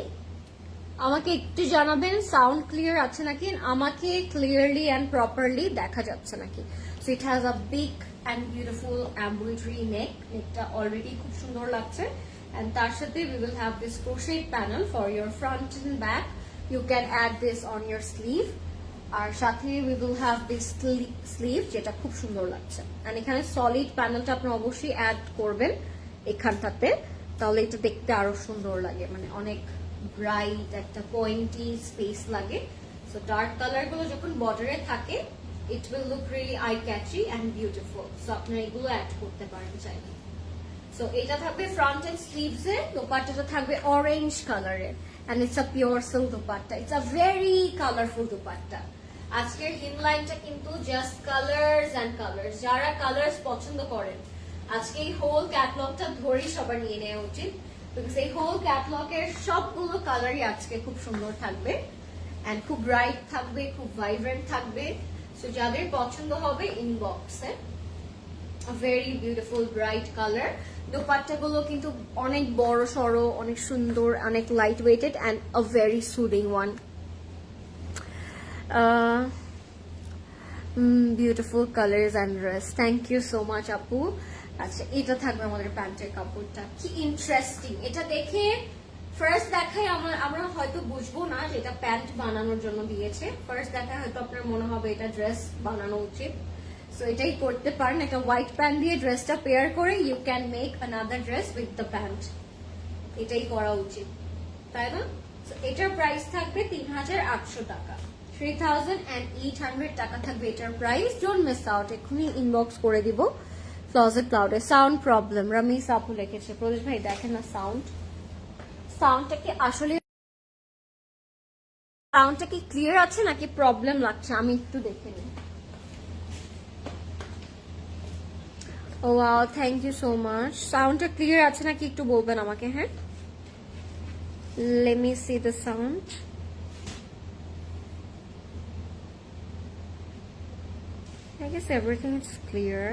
আমাকে একটু জানাবেন সাউন্ড ক্লিয়ার আছে নাকি, আমাকে ক্লিয়ারলি এন্ড প্রপারলি দেখা যাচ্ছে নাকি। So it has a big and beautiful embroidery neck. নেকটা অলরেডি খুব সুন্দর লাগছে, এন্ড তার সাথে we will have this crochet panel for your front and back. You can add this on your sleeve. আর সাথে we will have this sleeve, যেটা খুব সুন্দর লাগছে। এন্ড এখানে সলিড প্যানেলটা আপনি অবশ্যই অ্যাড করবেন এখানটাতে, তাহলে এটা দেখতে আরো সুন্দর লাগে, মানে অনেক ব্রাইট একটা পয়েন্টি স্পেস লাগে। সো ডার্ক কালার গুলো যখন বর্ডারে থাকে, it will look really eye catchy and beautiful. So আপনারা এগুলো অ্যাড করতে পারেন চাইলে। সো এটা থাকবে ফ্রন্ট এন্ড স্লিভস এ, দোপাট্টাটা থাকবে অরেঞ্জ কালারের, and it's a pure silk dupatta. It's a very colourful dupatta. আজকের হিমলাইনটা কিন্তু জাস্ট কালার্স এন্ড কালার্স। যারা কালার্স পছন্দ করেন, আজকে এই হোল ক্যাটলগটা ধরেই সবার নিয়ে নেওয়া উচিত, বিকজ এই হোল ক্যাটলগের সবগুলো কালারই আজকে খুব সুন্দর থাকবে, এন্ড খুব ব্রাইট থাকবে, খুব ভাইব্রেন্ট থাকবে। সো যাদের পছন্দ হবে ইনবক্সে। Very beautiful bright colour. দোপাট্টাগুলো কিন্তু অনেক বড় সড়ো, অনেক সুন্দর, অনেক light weighted and a very soothing one. Beautiful colours and dress, thank you so much আপু। আচ্ছা, এটা থাকবে আমাদের প্যান্টের কাপড়টা, কি ইন্টারেস্টিং। এটা দেখে ফার্স্ট দেখায় আমরা হয়তো বুঝবো না যে এটা প্যান্ট বানানোর জন্য দিয়েছে। ফার্স্ট দেখায় হয়তো আপনার মনে হবে এটা ড্রেস বানানো উচিত। সো এটাই করতে পারেন, একটা হোয়াইট প্যান্ট দিয়ে ড্রেসটা পেয়ার করে you can make another dress with the pant, এটাই করা উচিত, তাই না? এটার প্রাইস থাকবে 3800 টাকা, 3800 টাকা থাকবে এটার প্রাইস। ডোন্ট মিস আউট, এক্ষুনি ইনবক্স করে দিব। ক্লজেট ক্লাউডে সাউন্ড প্রবলেম, রমিস আপু লিখেছে। প্রদেশ ভাই দেখেন না সাউন্ডটা কি আসলে সাউন্ডটা কি ক্লিয়ার আছে নাকি প্রবলেম লাগছে, আমি একটু দেখে নিই। Oh wow, thank you so much. সাউন্ডটা ক্লিয়ার আছে নাকি একটু বলবেন আমাকে, হ্যাঁ? Let me see the sound. I guess everything is clear.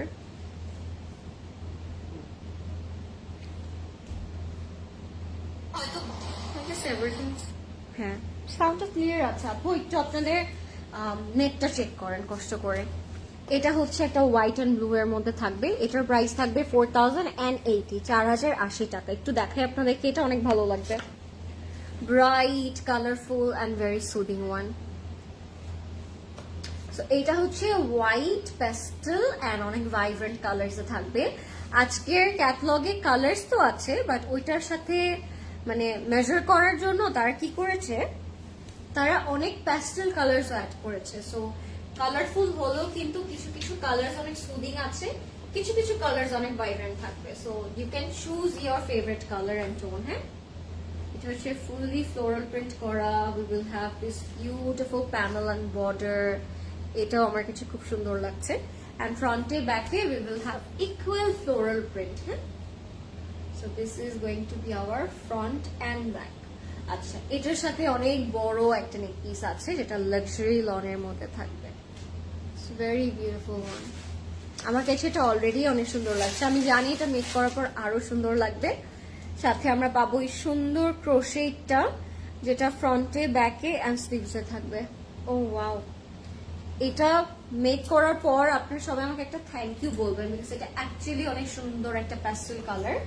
I guess everything. হ্যাঁ, সাউন্ডটা ক্লিয়ার আছে আপু। একটু আপনাদের নেটটা চেক করেন কষ্ট করে। এটা হচ্ছে একটা হোয়াইট অ্যান্ড ব্লু এর মধ্যে থাকবে। এটার প্রাইস থাকবে 4080, 4080 টাকা। একটু দেখাই আপনাদেরকে, এটা অনেক ভালো লাগবে। Bright, colourful and very soothing one. So এটা হচ্ছে হোয়াইট প্যাস্টেল অ্যান্ড অনেক ভাইব্রেন্ট কালার্স থাকবে। আজকের ক্যাটালগে কালার্স তো আছে, বাট ওইটার সাথে মানে মেজার করার জন্য তারা কি করেছে, তারা অনেক প্যাস্টেল কালার্স অ্যাড করেছে। সো কালারফুল হলেও কিন্তু কিছু কিছু কালার্স অনেক সুদিং আছে, কিছু কিছু কালার্স অনেক ভাইব্রেন্ট থাকবে। So you can choose your favourite colour and tone. হ্যাঁ, এটা হচ্ছে ফুললি ফ্লোরাল প্রিন্ট করা। We will have this beautiful panel and border, এটাও আমার কাছে খুব সুন্দর লাগছে। অ্যান্ড ফ্রন্টে ব্যাকে we will have equal floral print. হ্যাঁ, so this is going to be our front and back. আচ্ছা, এটার সাথে অনেক বড় একটা নেক পিস আছে যেটা লাক্সারি লনের মধ্যে থাকবে। Very beautiful one. আমার কাছে এটা অলরেডি অনেক সুন্দর লাগছে, আমি জানি এটা মেক করার পর আরো সুন্দর লাগবে। সাথে আমরা পাবো এই সুন্দর ক্রোশেটটা, যেটা ফ্রন্টে ব্যাকে অ্যান্ড স্লিভসে থাকবে। ও ওয়াও, এটা মেক করার পর আপনারা সবাই আমাকে একটা থ্যাংক ইউ বলবেন, বিকজ এটা অ্যাকচুয়ালি অনেক সুন্দর একটা প্যাস্টেল কালার।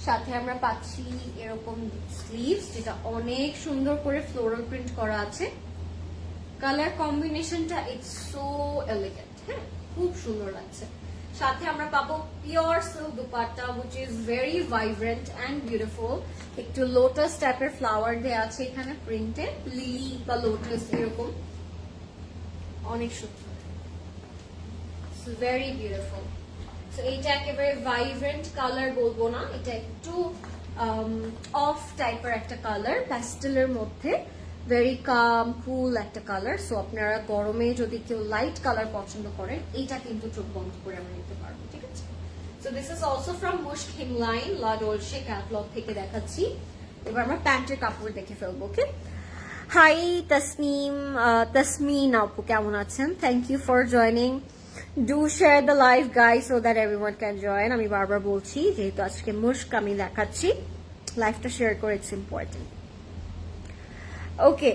সাথে আমরা পাচ্ছি এরকম স্লিভস, যেটা অনেক সুন্দর করে ফ্লোরাল প্রিন্ট করা আছে। কালার কম্বিনেশনটা ইটস সো এলিগেন্ট। হ্যাঁ, খুব সুন্দর লাগছে। সাথে আমরা পাবো pure silk dupatta, which is very vibrant and beautiful। একটু লোটাস টাইপের ফ্লাওয়ার দেয়া আছে এখানে প্রিন্টে, লিলি বা লোটাস এরকম, অনেক সুন্দর, ভেরি বিউটিফুল। সো এইটা একেবারে ভাইব্রেন্ট কালার বলবো না, এটা একটু অফ টাইপের একটা কালার, প্যাস্টেলের মধ্যে ভেরি কাম কুল একটা কালার। সো আপনারা গরমে যদি কেউ লাইট কালার পছন্দ করেন, এইটা কিন্তু চোখ বন্ধ করে আমরা নিতে পারবো, ঠিক আছে? So this is also from Mushq hemline, La Dolce catalogue থেকে দেখাচ্ছি। এবার আমরা প্যান্টের কাপড় দেখে ফেলবো। ওকে, হাই তসমিন আপু, কেমন আছেন? Thank you for joining. Do share the live guys so that everyone can join. আমি বারবার বলছি, যেহেতু আজকে মুশক আমি দেখাচ্ছি, লাইভটা শেয়ার করে, ইটস ইম্পর্টেন্ট। ওকে,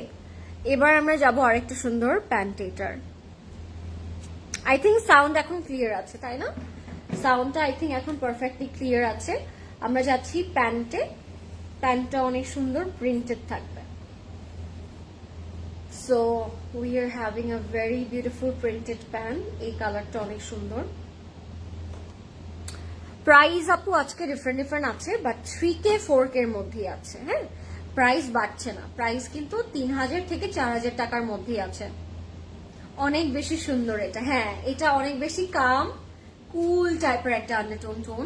এবার আমরা যাবো আরেকটা সুন্দর প্যান্ট। এটার আই থিঙ্ক সাউন্ড এখন ক্লিয়ার আছে, তাই না? সাউন্ডটা আই থিঙ্ক এখন পারফেক্টলি ক্লিয়ার আছে। আমরা যাচ্ছি প্যান্টে। প্যান্টটা অনেক সুন্দর প্রিন্টেড থাকবে। So we are having a very beautiful printed pant. এই কালারটা অনেক সুন্দর। প্রাইস আপু আজকে ডিফারেন্ট আছে, বাট 3K 4K এর মধ্যেই আছে। হ্যাঁ, প্রাইস বাড়ছে না, প্রাইস কিন্তু 3000 থেকে 4000 টাকার মধ্যেই আছে। অনেক বেশি সুন্দর এটা। হ্যাঁ, এটা অনেক বেশি কাম কুল টাইপের একটা আন্ডারটোন টোন।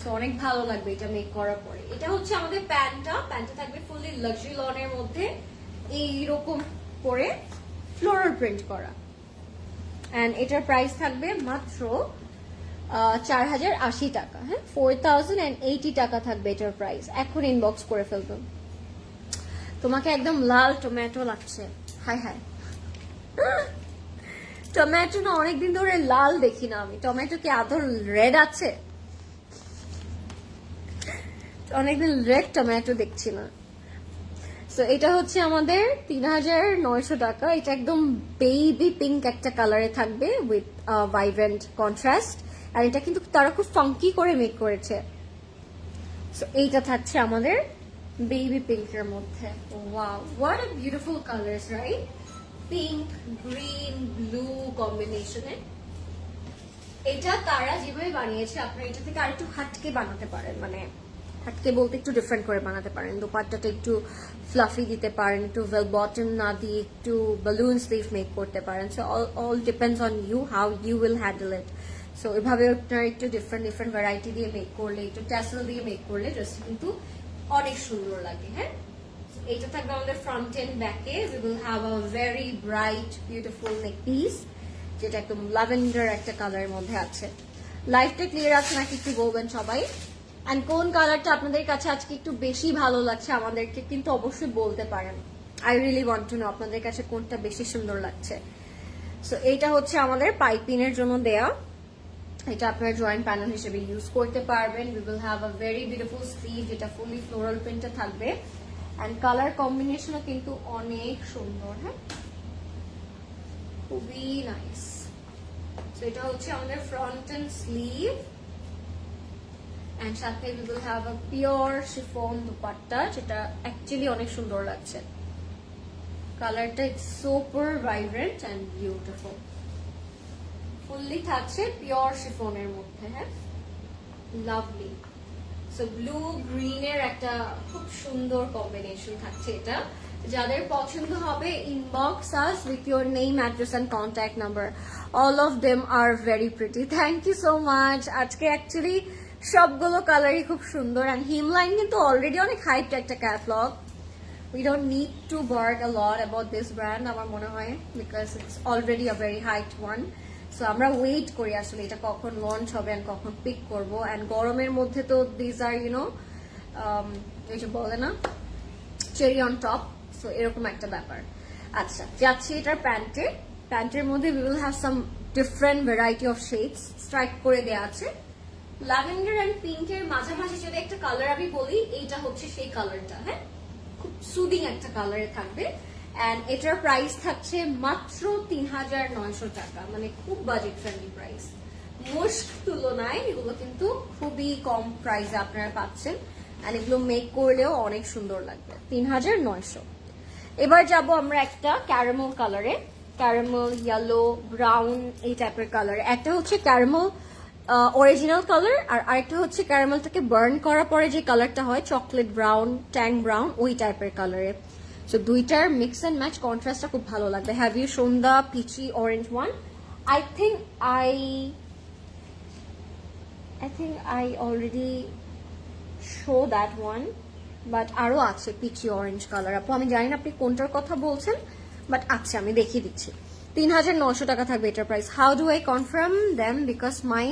সো অনেক ভালো লাগবে এটা মেক করার পরে। এটা হচ্ছে আমাদের প্যান্টটা থাকবে ফুললি লাক্সারি লনের মধ্যে, এইরকম করে ফ্লোরাল প্রিন্ট করা। এন্ড এটার প্রাইস থাকবে মাত্র 4080 টাকা। হ্যাঁ, 4080 টাকা থাকবে এটার প্রাইস। এখন ইনবক্স করে ফেলবো। তোমাকে একদম লাল টমেটো লাগছে। হাই হাই, টমেটো না অনেকদিন ধরে লাল দেখি না আমি। টমেটো কি আদর রেড আছে? অনেকদিন রেড টমেটো দেখছি না। সো এটা হচ্ছে আমাদের ৩৯০০ টাকা। এটা একদম বেবি পিঙ্ক একটা কালারে থাকবে উইথ ভাইব্রেন্ট কন্ট্রাস্ট, আর এটা কিন্তু তারা খুব ফাঙ্কি করে মেক করেছে। সো এইটা থাকছে আমাদের বেবি পিঙ্কের মধ্যে। Wow, what a beautiful colours, right? Pink, green, blue কম্বিনেশনে। এটা তারা যেভাবে বানিয়েছে আপনারা এটা থেকে আরেকটু হাটকে বানাতে পারেন, মানে হাটকে বলতে একটু ডিফারেন্ট করে বানাতে পারেন। দোপাট্টাটা একটু ফ্লাফি দিতে পারেন, একটু ওয়েল বটম না দিয়ে একটু বালুন স্লিভ মেক করতে পারেন। So all depends on you, how you will handle it. So এভাবে আপনারা একটু ডিফারেন্ট ভ্যারাইটি দিয়ে মেক করলে, একটু ট্যাসেল দিয়ে মেক করলে ড্রেসটা কিন্তু অনেক সুন্দর লাগে। হ্যাঁ, এইটা থাকবে আমাদের ফ্রন্ট এন্ড ব্যাকে। We will have a very bright beautiful neck piece, যেটা একদম ল্যাভেন্ডার একটা কালারের মধ্যে আছে। লাইটটা ক্লিয়ার আছে নাকি একটু বলবেন সবাই। অ্যান্ড কোন কালারটা আপনাদের কাছে আজকে একটু বেশি ভালো লাগছে আমাদেরকে কিন্তু অবশ্যই বলতে পারেন। I really want to no আপনাদের কাছে কোনটা বেশি সুন্দর লাগছে। সো এইটা হচ্ছে আমাদের পাইপিনের জন্য দেয়া। এটা আপনারা জয়েন্ট প্যানেল হিসেবে ইউজ করতে পারবেন। We will have a very beautiful sleeve, যেটা ফুলি ফ্লোরাল প্রিন্টে থাকবে। অ্যান্ড কালার কম্বিনেশনও কিন্তু অনেক সুন্দর। হ্যাঁ, খুবই নাইস। সো এটা হচ্ছে আমাদের ফ্রন্ট এন্ড স্লিভ, এন্ড সাথে we will have a pure chiffon dupatta, যেটা অ্যাকচুয়ালি অনেক সুন্দর লাগছে। কালারটা super vibrant and beautiful, fully থাকছে পিওর শিফনের মধ্যে। হ্যাঁ, লাভলি। সো ব্লু গ্রিন এর একটা খুব সুন্দর কম্বিনেশন থাকছে এটা। যাদের পছন্দ হবে, inbox us with your name, address and contact number. All of them are very pretty. Thank you so much. আজকে অ্যাকচুয়ালি সবগুলো কালারই খুব সুন্দর। অ্যান্ড হিমলাইন কিন্তু অলরেডি অনেক হাইট একটা catalogue. We don't need to brag a lot about this brand আমার মনে হয়, because it's already a very hyped one. So আমরা ওয়েট করি আসলে এটা কখন লঞ্চ হবে অ্যান্ড কখন পিক করবো। অ্যান্ড গরমের মধ্যে তো দিস আর ইউনো এই যে বলে না চেরি অন টপ, সো এরকম একটা ব্যাপার। আচ্ছা, যাচ্ছি এটার প্যান্টে। প্যান্টের মধ্যে we will have some different variety of shades strike করে দেওয়া আছে। ল্যাভেন্ডার এন্ড পিঙ্কের মাঝামাঝি যদি একটা কালার আমি বলি, এইটা হচ্ছে সেই কালারটা। হ্যাঁ, খুব সুদিং একটা কালারে থাকবে। এন্ড এটার প্রাইস থাকছে মাত্র ৩৯০০ টাকা, মানে খুব বাজেট ফ্রেন্ডলি প্রাইস। মুস্ক তুলনায় এগুলো কিন্তু খুবই কম প্রাইসে আপনারা পাচ্ছেন। এন্ড এগুলো মেক করলেও অনেক সুন্দর লাগবে। ৩৯০০। এবার যাব আমরা একটা ক্যারামেল কালারে, ক্যারামেল, ইয়েলো, ব্রাউন এই টাইপের কালার। একটা হচ্ছে ক্যারামেল অরিজিনাল কালার, আর আরেকটা হচ্ছে ক্যারামেলটাকে বার্ন করার পরে যে কালারটা হয় চকলেট ব্রাউন, ট্যাং ব্রাউন, ওই টাইপের কালারে। সো দুইটার মিক্স অ্যান্ড ম্যাচ কন্ট্রাস্টটা খুব ভালো লাগবে। Have you shown the peachy orange one? I think I already show that one, but আরো আছে পিচি অরেঞ্জ কালার। আপু আমি জানি না আপনি কোনটার কথা বলছেন, বাট আচ্ছা আমি দেখিয়ে দিচ্ছি। ৩৯০০ টাকা থাকবে এটার price. How do I confirm them? Because my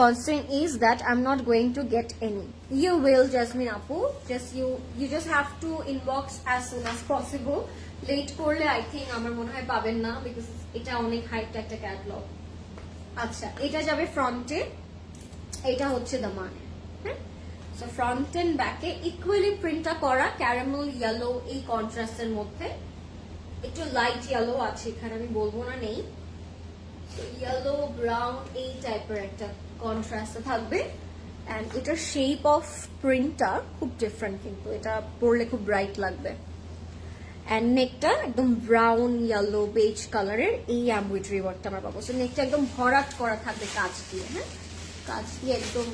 constraint is that I'm not going to get any. You will, Jasmine Apu. You just have to inbox as soon as possible. Late করলে I think আমার মনে হয় পাবেন না, because এটা অনেক হাইট একটা ক্যাটালগ। আচ্ছা, এটা যাবে ফ্রন্টে, এটা হচ্ছে দামান। হ্যাঁ, সো ফ্রন্ট এন্ড ব্যাকে ইকুয়ালি প্রিন্টটা করা ক্যারামেল ইয়েলো এই কন্ট্রাস্টের মধ্যে। একটু লাইট ইয়েলো আছে এখানে, আমি বলবো না নেই। ইয়েলো ব্রাউন এই টাইপের একটা কন্ট্রাস্ট থাকবে। এন্ড এটার শেপ অফ প্রিন্টটা খুব ডিফারেন্ট, কিন্তু এটা পরলে খুব ব্রাইট লাগবে। এন্ড নেকটা একদম ব্রাউন ইয়েলো বেজ কালারের এই এমব্রয়ডারি ওয়ার্কটা আমরা পাবো। সো নেকটা একদম ভরাট করা থাকবে কাজ দিয়ে। হ্যাঁ, কাজ দিয়ে একদম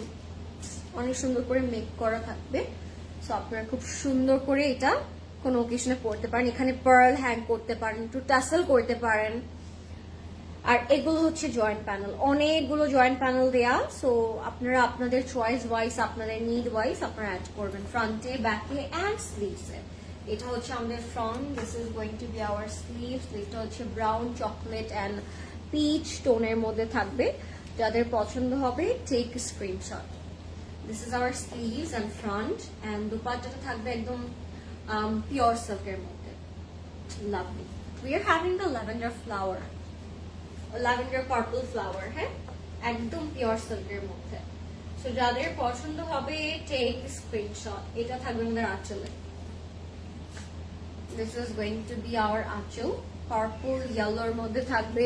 অনেক সুন্দর করে মেক করা থাকবে। সো আপনারা খুব সুন্দর করে এটা কোনো অকেশনে পরতে পারেন। এখানে পার্ল হ্যাং করতে পারেন, একটু টাসেল করতে পারেন। আর এগুলো হচ্ছে জয়েন্ট প্যানেল, অনেকগুলো জয়েন্ট প্যানেল দেয়া। সো আপনারা আপনাদের চয়েস ওয়াইজ, আপনাদের নিড ওয়াইজ আপনারা অ্যাড করবেন ফ্রন্টে, ব্যাকে অ্যান্ড স্লিভসে। এটা হচ্ছে আমাদের front, this is going to be our sleeve. স্লিভটা হচ্ছে ব্রাউন, চকলেট অ্যান্ড পিচ টোনের মধ্যে থাকবে। যাদের পছন্দ হবে take screenshot. This is our sleeves and front. And দুপাট্টাটা থাকবে একদম পিওর সিল্কের মধ্যে। Lovely. We are having the lavender flower, lavender purple flower. হ্যাঁ, একদম পিওর সিল্কের মধ্যে। সো যাদের পছন্দ হবে টেক স্ক্রিনশট। এটা থাকবে আমাদের আঁচলে। This is going to be our achal. Purple yellow মধ্যে থাকবে।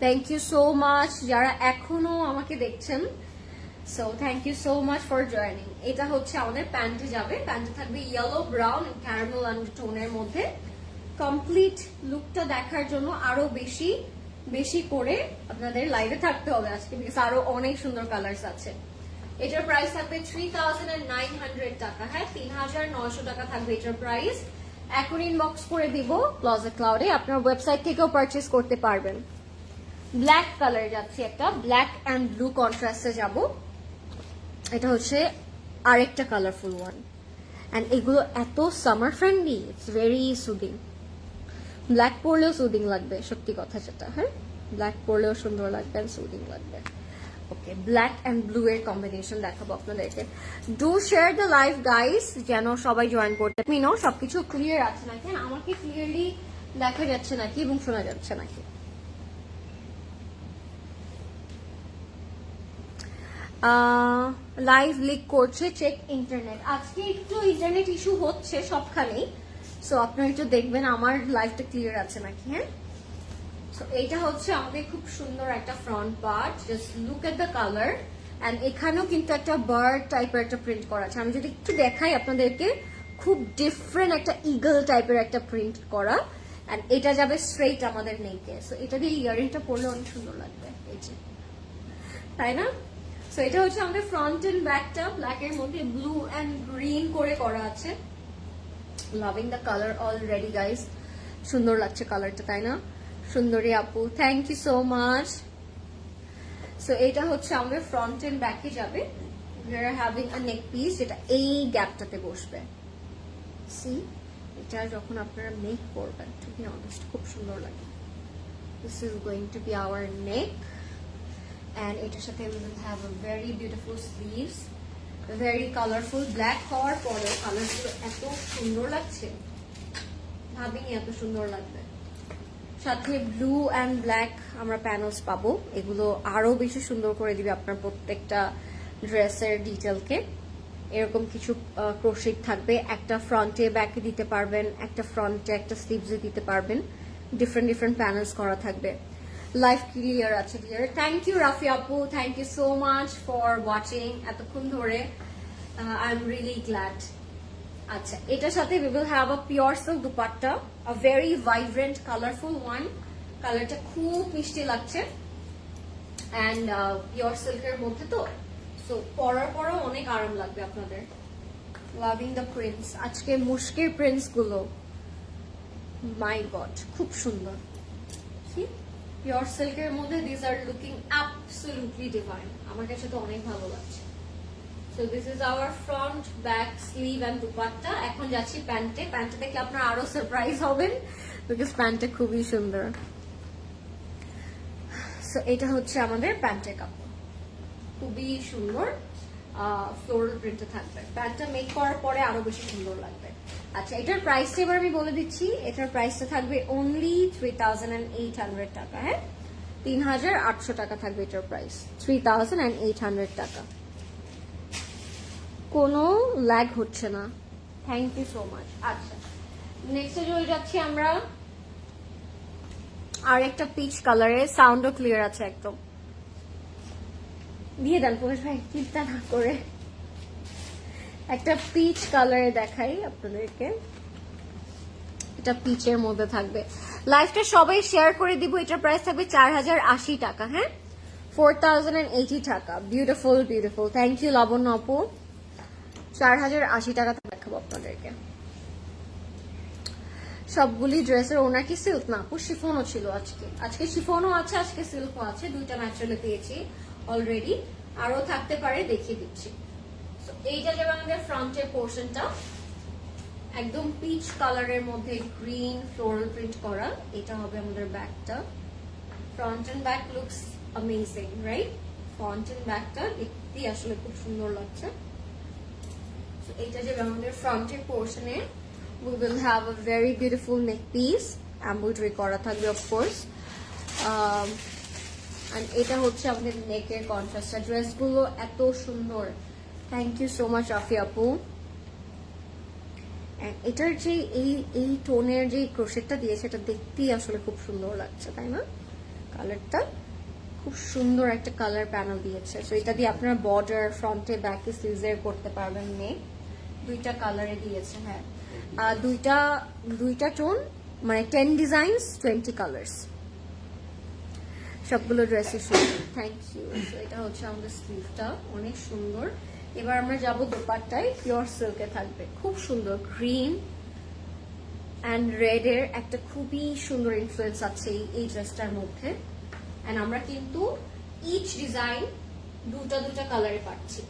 Thank you so much যারা এখনো আমাকে দেখছেন। So thank you so much for joining. এটা হচ্ছে আমাদের প্যান্টে যাবে। প্যান্টে থাকবে ইয়েলো, ব্রাউন এন্ড ক্যারামেল আন্ডারটোনের মধ্যে। কমপ্লিট লুকটা দেখার জন্য আরো বেশি বেশি করে আপনাদের লাইভে থাকতে হবে আজকে, বিকজ আরো অনেক সুন্দর কালারস আছে। এটার প্রাইস থাকবে 3900 টাকা। হ্যাঁ, 3900 টাকা থাকবে এটার প্রাইস। এখন ইনবক্স করে দিব ক্লজেট ক্লাউডে, আপনার ওয়েবসাইট থেকেও পারচেজ করতে পারবেন। ব্ল্যাক কালার যাচ্ছে, একটা ব্ল্যাক অ্যান্ড ব্লু কন্ট্রাস্টে যাব। এটা হচ্ছে আরেকটা কালারফুল ওয়ান, অ্যান্ড এগুলো এত summer friendly, it's very soothing. Black পরলেও সুদিং লাগবে, সত্যি কথা যেটা। হ্যাঁ, ব্ল্যাক পরলেও সুন্দর লাগবে অ্যান্ড সুদিং লাগবে। ওকে, ব্ল্যাক অ্যান্ড ব্লু এর কম্বিনেশন দেখাবো আপনাদেরকে। Do share the live guys, যেন সবাই জয়েন করতে। মিনো সবকিছু ক্লিয়ার আছে নাকি? আমাকে ক্লিয়ারলি দেখা যাচ্ছে নাকি এবং শোনা যাচ্ছে নাকি? লাইভ লিক করছে, চেক ইন্টারনেট। আজকে একটু ইন্টারনেট ইস্যু হচ্ছে সবখানেই, সো আপনারা একটু দেখবেন আমার লাইভটা ক্লিয়ার আছে নাকি। হ্যাঁ, সো এইটা হচ্ছে আমাদের খুব সুন্দর একটা front part. Just look at the colour, and এখানেও কিন্তু একটা বার্ড টাইপের একটা প্রিন্ট করা আছে। আমি যদি একটু দেখাই আপনাদেরকে, খুব ডিফারেন্ট একটা ইগল টাইপের একটা প্রিন্ট করা, অ্যান্ড এটা যাবে স্ট্রেইট আমাদের নেকে। সো এটা দিয়ে ইয়ারিংটা পরলে অনেক সুন্দর লাগবে, এই যে, তাই না? সো এটা হচ্ছে আমাদের ফ্রন্ট এন্ড ব্যাকটা ব্ল্যাক এর মধ্যে ব্লু এন্ড গ্রিন করে করা আছে। Loving the colour already guys, সুন্দর লাগছে কালারটা, তাই না? সুন্দরী আপু, thank you so much. So এটা হচ্ছে আমাদের ফ্রন্ট এন্ড ব্যাকে যাবে। We are having a neck piece, যেটা এই গ্যাপটাতে বসবে। সি, এটা যখন আপনারা নেক করবেন, টু বি অনেস্ট, খুব সুন্দর লাগে। This is going to be our neck, and এটার সাথে we will have a very beautiful sleeves, very colorful. Black হওয়ার পরেও কালারগুলো এত সুন্দর লাগছে, ভাবিনি এত সুন্দর লাগবে। সাথে ব্লু অ্যান্ড ব্ল্যাক আমরা প্যানেলস পাবো, এগুলো আরো বেশি সুন্দর করে দিবে আপনার প্রত্যেকটা ড্রেসের ডিটেলকে। এরকম কিছু ক্রোশেট থাকবে, একটা ফ্রন্টে ব্যাকে দিতে পারবেন, একটা ফ্রন্টে একটা স্লিভসে দিতে পারবেন। ডিফারেন্ট ডিফারেন্ট প্যানেলস করা থাকবে। লাইভ ক্লিয়ার আছে, ক্লিয়ার। থ্যাংক ইউ রাফি আপু, thank you so much for watching এতক্ষণ ধরে। I am really glad. আচ্ছা, এটার সাথে we will have a pure silk dupatta, a very vibrant colorful one. কালারটা খুব মিষ্টি লাগছে, and pure silk এর মধ্যে তো, সো পরার পরও অনেক আরাম লাগবে আপনাদের। লাভিং দ্য প্রিন্টস, আজকে মুশকিল প্রিন্টস গুলো, মাই গড, খুব সুন্দর। পিওর সিল্কের মধ্যে this are looking absolutely divine. আমার কাছে তো অনেক ভালো লাগছে। So this is our front, back, sleeve and dupatta. এখন যাচ্ছি প্যান্টে। প্যান্টে দেখলে আপনারা আরো সারপ্রাইজ হবেন, বিকজ প্যান্টটা খুবই সুন্দর। সো এটা হচ্ছে আমাদের প্যান্টের কাপড়, খুবই সুন্দর, ফ্লোরাল প্রিন্টে থাকবে। প্যান্টটা মেক করার পরে আরো বেশি সুন্দর লাগবে। আচ্ছা, এটার প্রাইসটা এবার আমি বলে দিচ্ছি। এটার প্রাইসটা থাকবে অনলি 3800 টাকা। হ্যাঁ, 3800 টাকা থাকবে এটার প্রাইস, 3800 টাকা। কোনো ল্যাগ হচ্ছে না, থ্যাংক ইউ সো মাচ। আচ্ছা, নেক্সটে চলে যাচ্ছি আমরা আর একটা পিচ কালারে, সাউন্ডও ক্লিয়ার আছে একদম। দিয়ে দেন পরেশ ভাই, চিন্তা না করে। একটা পিচ কালারে দেখাই আপনাদেরকে, এটা পিচের মধ্যে থাকবে। লাইভটা সবাই শেয়ার করে দিব। এটার প্রাইস থাকবে 4080 টাকা। হ্যাঁ, 4080 টাকা। Beautiful beautiful, thank you Labonno আপু। 4080 টাকা দেখাবো আপনাদেরকে। সবগুলি ড্রেসের ওনার কি সিল্ক না আপু, শিফনও ছিল আজকে। আজকে শিফনও আছে, আজকে সিল্কও আছে, দুইটা ম্যাটেরিয়ালে পেয়েছি অলরেডি, আরো থাকতে পারে, দেখিয়ে দিচ্ছি। এইটা যাবে আমাদের ফ্রন্টের পোর্শনটা, একদম পিচ কালারের মধ্যে গ্রিন ফ্লোরাল প্রিন্ট করা। এটা হবে আমাদের ব্যাকটা। Front and back looks amazing, right? Front and ব্যাকটা দেখতে আসলে খুব সুন্দর লাগছে। এইটা যাবে আমাদের ফ্রন্টের পোর্শনে। We will have a very beautiful neck piece, embroidery করা থাকবে of course, and এটা হচ্ছে আমাদের নেকের কন্ট্রাস্ট। ড্রেসগুলো এত সুন্দর, thank you so much Rafi আপু। এটার যে এই টোনের যে ক্রোশেটটা দিয়েছে এটা দেখতেই আসলে খুব সুন্দর লাগছে, তাই না? কালারটা খুব সুন্দর একটা কালার প্যানেল দিয়েছে। সো এটা দিয়ে আপনারা বর্ডার, ফ্রন্টে, ব্যাকে, স্লিভসে করতে পারবেন। দুইটা কালারে দিয়েছে। হ্যাঁ, দুইটা টোন, মানে 10 ডিজাইনস 20 কালার্স, সবগুলো ড্রেসের সুন্দর। Thank you. এটা হচ্ছে আমাদের স্লিভটা, অনেক সুন্দর। এবার আমরা যাবো দোপাট্টায়, পিওর সিল্কে থাকবে, খুব সুন্দর। গ্রিন অ্যান্ড রেড এর একটা খুবই সুন্দর ইনফ্লুয়েন্স আছে এই ড্রেসটার মধ্যে। অ্যান্ড আমরা কিন্তু ইচ ডিজাইন দুটা কালারে পাচ্ছি।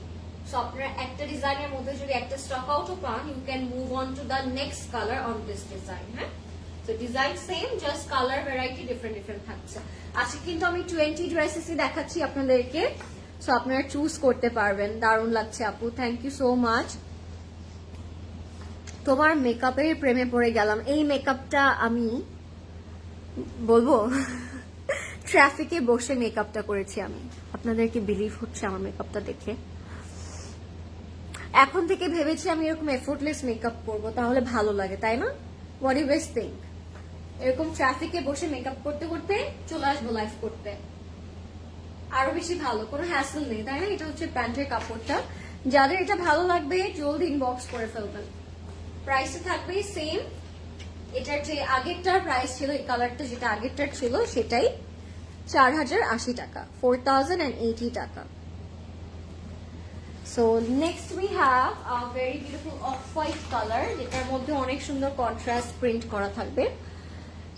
সো আপনারা একটা ডিজাইনের মধ্যে যদি একটা স্টক আউটও পান, you can move on to the next colour on this design. হ্যাঁ, তো design same, just colour variety different থাকছে। আজকে কিন্তু আমি 20 ড্রেসেসই দেখাচ্ছি আপনাদেরকে, সো আপনারা চুজ করতে পারবেন। দারুণ লাগছে আপু, থ্যাংক ইউ সো মাচ। তোমার মেকআপের প্রেমে পড়ে গেলাম। এই মেকআপটা আমি বলবো ট্রাফিকে বসে মেকআপটা করেছি আমি। আপনাদেরকে বিলিভ হচ্ছে আমার মেকআপটা দেখে? এখন থেকে ভেবেছি আমি এরকম এফোর্টলেস মেকআপ করব, তাহলে ভালো লাগে, তাই না? What you guys think? এরকম ট্রাফিকে বসে মেকআপ করতে করতে চলে আসবো লাইভ করতে, আরো বেশি ভালো, কোনো হ্যাসেল নেই, তাই না? এটা হচ্ছে প্যান্টের কাপড়টা। যাদের এটা ভালো লাগবে জলদি ইনবক্স করে ফেলবেন। প্রাইসটা থাকবে সেম। এটার যে আগেরটার প্রাইস ছিল, এই কালারটা যেটা আগেরটার ছিল সেটাই 4080 টাকা, 4080 টাকা। So next we have a very beautiful off white colour, যেটার মধ্যে অনেক সুন্দর কন্ট্রাস্ট প্রিন্ট করা থাকবে।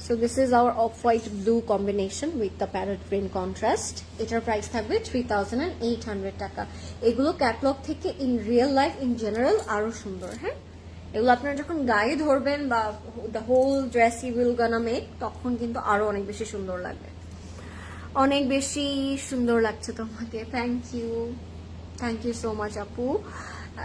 So this is our off-white blue combination with the parrot green contrast. এটার প্রাইস থাকবে 3800 টাকা। এগুলো ক্যাটালগ থেকে in real life in general আরো সুন্দর। হ্যাঁ, এগুলো আপনারা যখন গায়ে ধরবেন বা the whole dress you will gonna make, তখন কিন্তু আরো অনেক বেশি সুন্দর লাগবে। অনেক বেশি সুন্দর লাগছে তোমাকে, থ্যাংক ইউ সো মাচ আপু।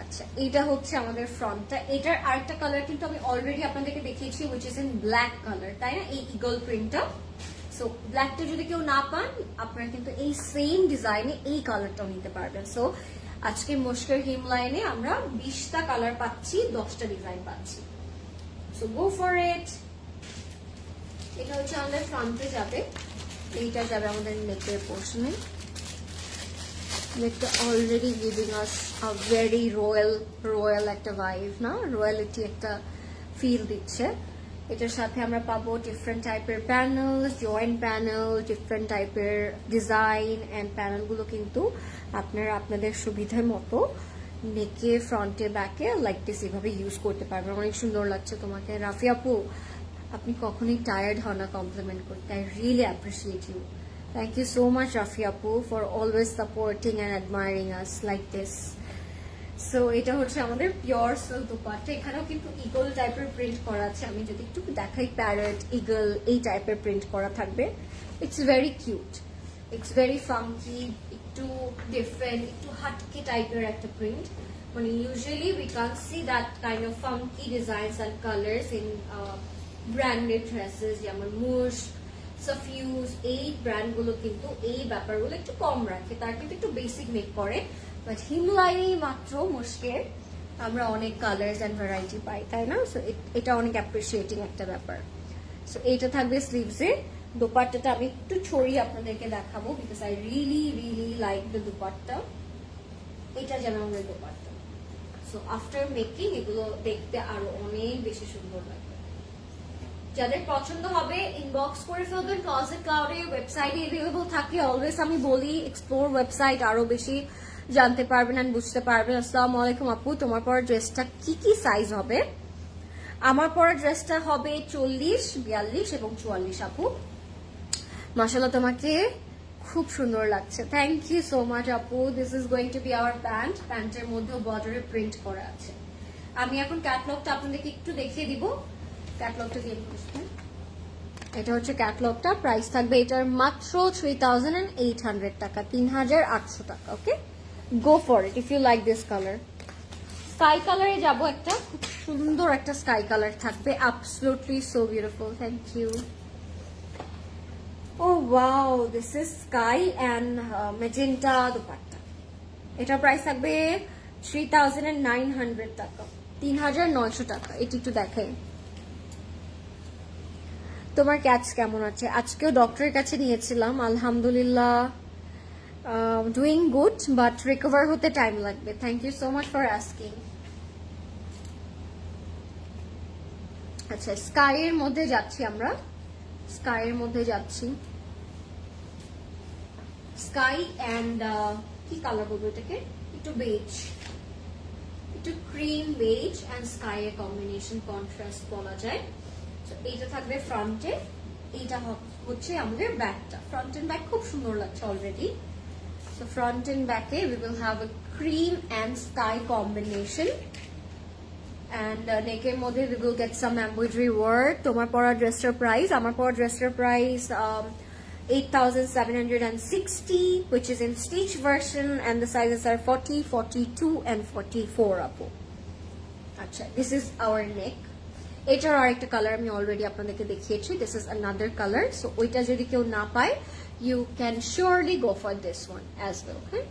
আচ্ছা, এটা হচ্ছে আমাদের ফ্রন্টটা। এটার আরেকটা কালার কিন্তু আমি অলরেডি আপনাদেরকে দেখিয়েছি, which is in black colour, তাই না? এই ইগল প্রিন্টটা। সো ব্ল্যাকটা যদি কেউ না পান, আপনারা কিন্তু এই সেম ডিজাইনে এই কালারটাও নিতে পারবেন। সো আজকে মুশকিল হিম লাইনে আমরা 20টা কালার পাচ্ছি, 10টা ডিজাইন পাচ্ছি। সো গো ফর ইট। এটা হচ্ছে আমাদের ফ্রন্টে যাবে, এইটা যাবে আমাদের নেকের পোর্শনে। It's already giving us a very royal একটা ভাইব, না? রয়্যালিটি একটা ফিল দিচ্ছে। এটার সাথে আমরা পাবো ডিফারেন্ট টাইপের প্যানেল, জয়েন্ট প্যানেল, ডিফারেন্ট টাইপের ডিজাইন অ্যান্ড প্যানেলগুলো কিন্তু আপনারা আপনাদের সুবিধার মতো নেকে, ফ্রন্টে, ব্যাকে লাইক দিস এভাবে ইউজ করতে পারবেন। অনেক সুন্দর লাগছে তোমাকে। রাফি আপু, আপনি কখনোই টায়ার্ড হন না কমপ্লিমেন্ট করতে। I really appreciate you. Thank you so much, Rafi Apu, for always supporting and admiring us like this. So, এটা হচ্ছে আমাদের পিওর সিল্ক দুপাট্টা। এখানেও কিন্তু ইগল টাইপের প্রিন্ট করা আছে। আমি যদি একটু দেখাই, প্যারট, ইগল এই টাইপের প্রিন্ট করা থাকবে। It's very cute, it's very funky, একটু ডিফারেন্ট, একটু হাটকে টাইপের একটা প্রিন্ট। মানে usually we can see that kind of funky designs and colours in branded dresses, যেমন মুশ, সাফিউজ, এই ব্র্যান্ডগুলো কিন্তু এই ব্যাপারগুলো একটু কম রাখে, তার কিন্তু একটু বেসিক মেক করে। বাট হিমলাইনে মাত্র মুশকের আমরা অনেক কালার্স অ্যান্ড ভ্যারাইটি পাই, তাই না? সো এটা অনেক অ্যাপ্রিসিয়েটিং একটা ব্যাপার। সো এইটা থাকবে স্লিভসে। দোপাট্টাটা আমি একটু ছড়িয়ে আপনাদেরকে দেখাবো, because I really like the dupatta. এটা যেন আমাদের দোপাট্টা। সো আফটার মেকিং এগুলো দেখতে আরো অনেক বেশি সুন্দর লাগে। যাদের পছন্দ হবে ইনবক্স করে ফেলবেন। ক্লজেট ক্লাউডে ওয়েবসাইটে এভেলেবল থাকে অলওয়েজ। আমি বলি এক্সপ্লোর ওয়েবসাইট, আরো বেশি জানতে পারবেন এন্ড বুঝতে পারবেন। আসসালামু আলাইকুম আপু, তোমার পরা ড্রেসটা কি সাইজ হবে? আমার পরা ড্রেসটা হবে 40, 42 এবং 44 আপু। মাশাআল্লাহ, তোমাকে খুব সুন্দর লাগছে। থ্যাংক ইউ সো মাচ আপু। This is going to be hour pant. প্যান্টের মধ্যেও বর্ডারে প্রিন্ট করা আছে। আমি এখন ক্যাটালগটা আপনাদেরকে একটু দেখিয়ে দিব। ক্যাটালগটা দিয়ে বসবেন। এটা হচ্ছে ক্যাটালগটা। প্রাইস থাকবে এটার মাত্র 3800 টাকা, 3800 টাকা। Okay, go for it if you like this colour. Sky কালারে যাবো, একটা খুব সুন্দর একটা স্কাই কালার থাকবে, absolutely so beautiful. Thank you. Oh wow, this is sky and magenta dupatta. এটার প্রাইস থাকবে 3900 টাকা। 3900 টাকা। এটি একটু দেখাই। তোমার ক্যাটস কেমন আছে? আজকেও ডক্টরের কাছে নিয়েছিলাম, আলহামদুলিল্লাহ ডুইং গুড, বাট রিকভার হতে টাইম লাগবে। Thank you so much for asking. আচ্ছা, স্কাইয়ের মধ্যে যাচ্ছি আমরা, স্কাইয়ের মধ্যে যাচ্ছি। স্কাই অ্যান্ড কি কালার বলবো এটাকে, একটু বেজ, একটু ক্রিম বেজ অ্যান্ড স্কাইয়ের কম্বিনেশন, কন্ট্রাস্ট বলা যায়। তো এইটা থাকবে ফ্রন্টে, এইটা হচ্ছে আমাদের ব্যাকটা। ফ্রন্ট এন্ড ব্যাক খুব সুন্দর লাগছে অলরেডি। সো ফ্রন্ট এন্ড ব্যাকে we will have a cream and sky combination, and নেকের মধ্যে we will get some embroidery work. তোমার পরা ড্রেসটার প্রাইস, আমার পরা ড্রেসটার price 8,760, which is in stitch version, and the sizes are 40, 42 and 44 আপু। আচ্ছা, this is our neck. এটার আরেকটা কালার আমি অলরেডি আপনাদেরকে দেখিয়েছি, this is another colour. So ওইটা যদি কেউ না পায়, you can surely go for this one as well. হ্যাঁ,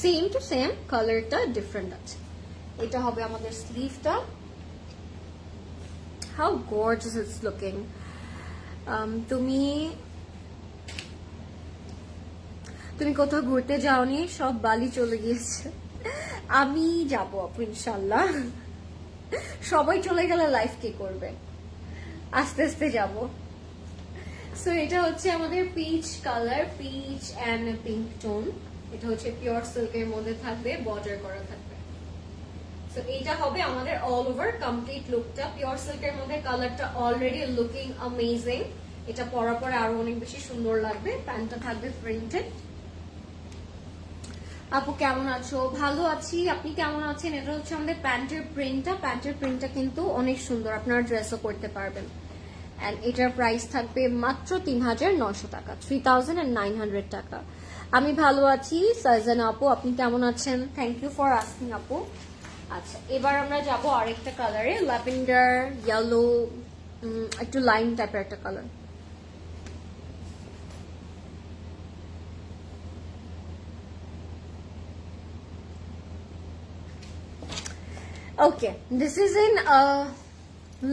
সেম টু সেম, কালারটা ডিফারেন্ট আছে। এটা হবে আমাদের স্লিভটা। How gorgeous it's looking. তুমি কোথাও ঘুরতে যাওনি? সব বালি চলে গিয়েছে। আমি যাবো আপু ইনশাল্লাহ। সবাই চলে গেলে লাইফ কে করবে? আস্তে আস্তে যাব। সো এটা হচ্ছে আমাদের peach colour, peach and pink tone. এটা হচ্ছে পিওর সিল্কের মধ্যে থাকবে, বর্ডার করা থাকবে। সো এইটা হবে আমাদের অল ওভার কমপ্লিট লুকটা। পিওর সিল্কের মধ্যে কালারটা অলরেডি লুকিং অ্যামেজিং। এটা পরার পরে আরো অনেক বেশি সুন্দর লাগবে। প্যান্টটা থাকবে প্রিন্টেড। আপু কেমন আছো? ভালো আছি, আপনি কেমন আছেন? এটা হচ্ছে আমাদের প্যান্টের প্রিন্টটা। প্যান্টের প্রিন্টটা কিন্তু অনেক সুন্দর, আপনারা ড্রেসও করতে পারবেন। এন্ড এটার প্রাইস থাকবে মাত্র 3900 টাকা, 3900 টাকা। আমি ভালো আছি সাইজানা আপু, আপনি কেমন আছেন? থ্যাংক ইউ ফর আস্কিং আপু। আচ্ছা, এবার আমরা যাব আরেকটা কালারে, ল্যাভেন্ডার ইয়েলো, একটু লাইন টাইপের একটা colour. Okay, this is in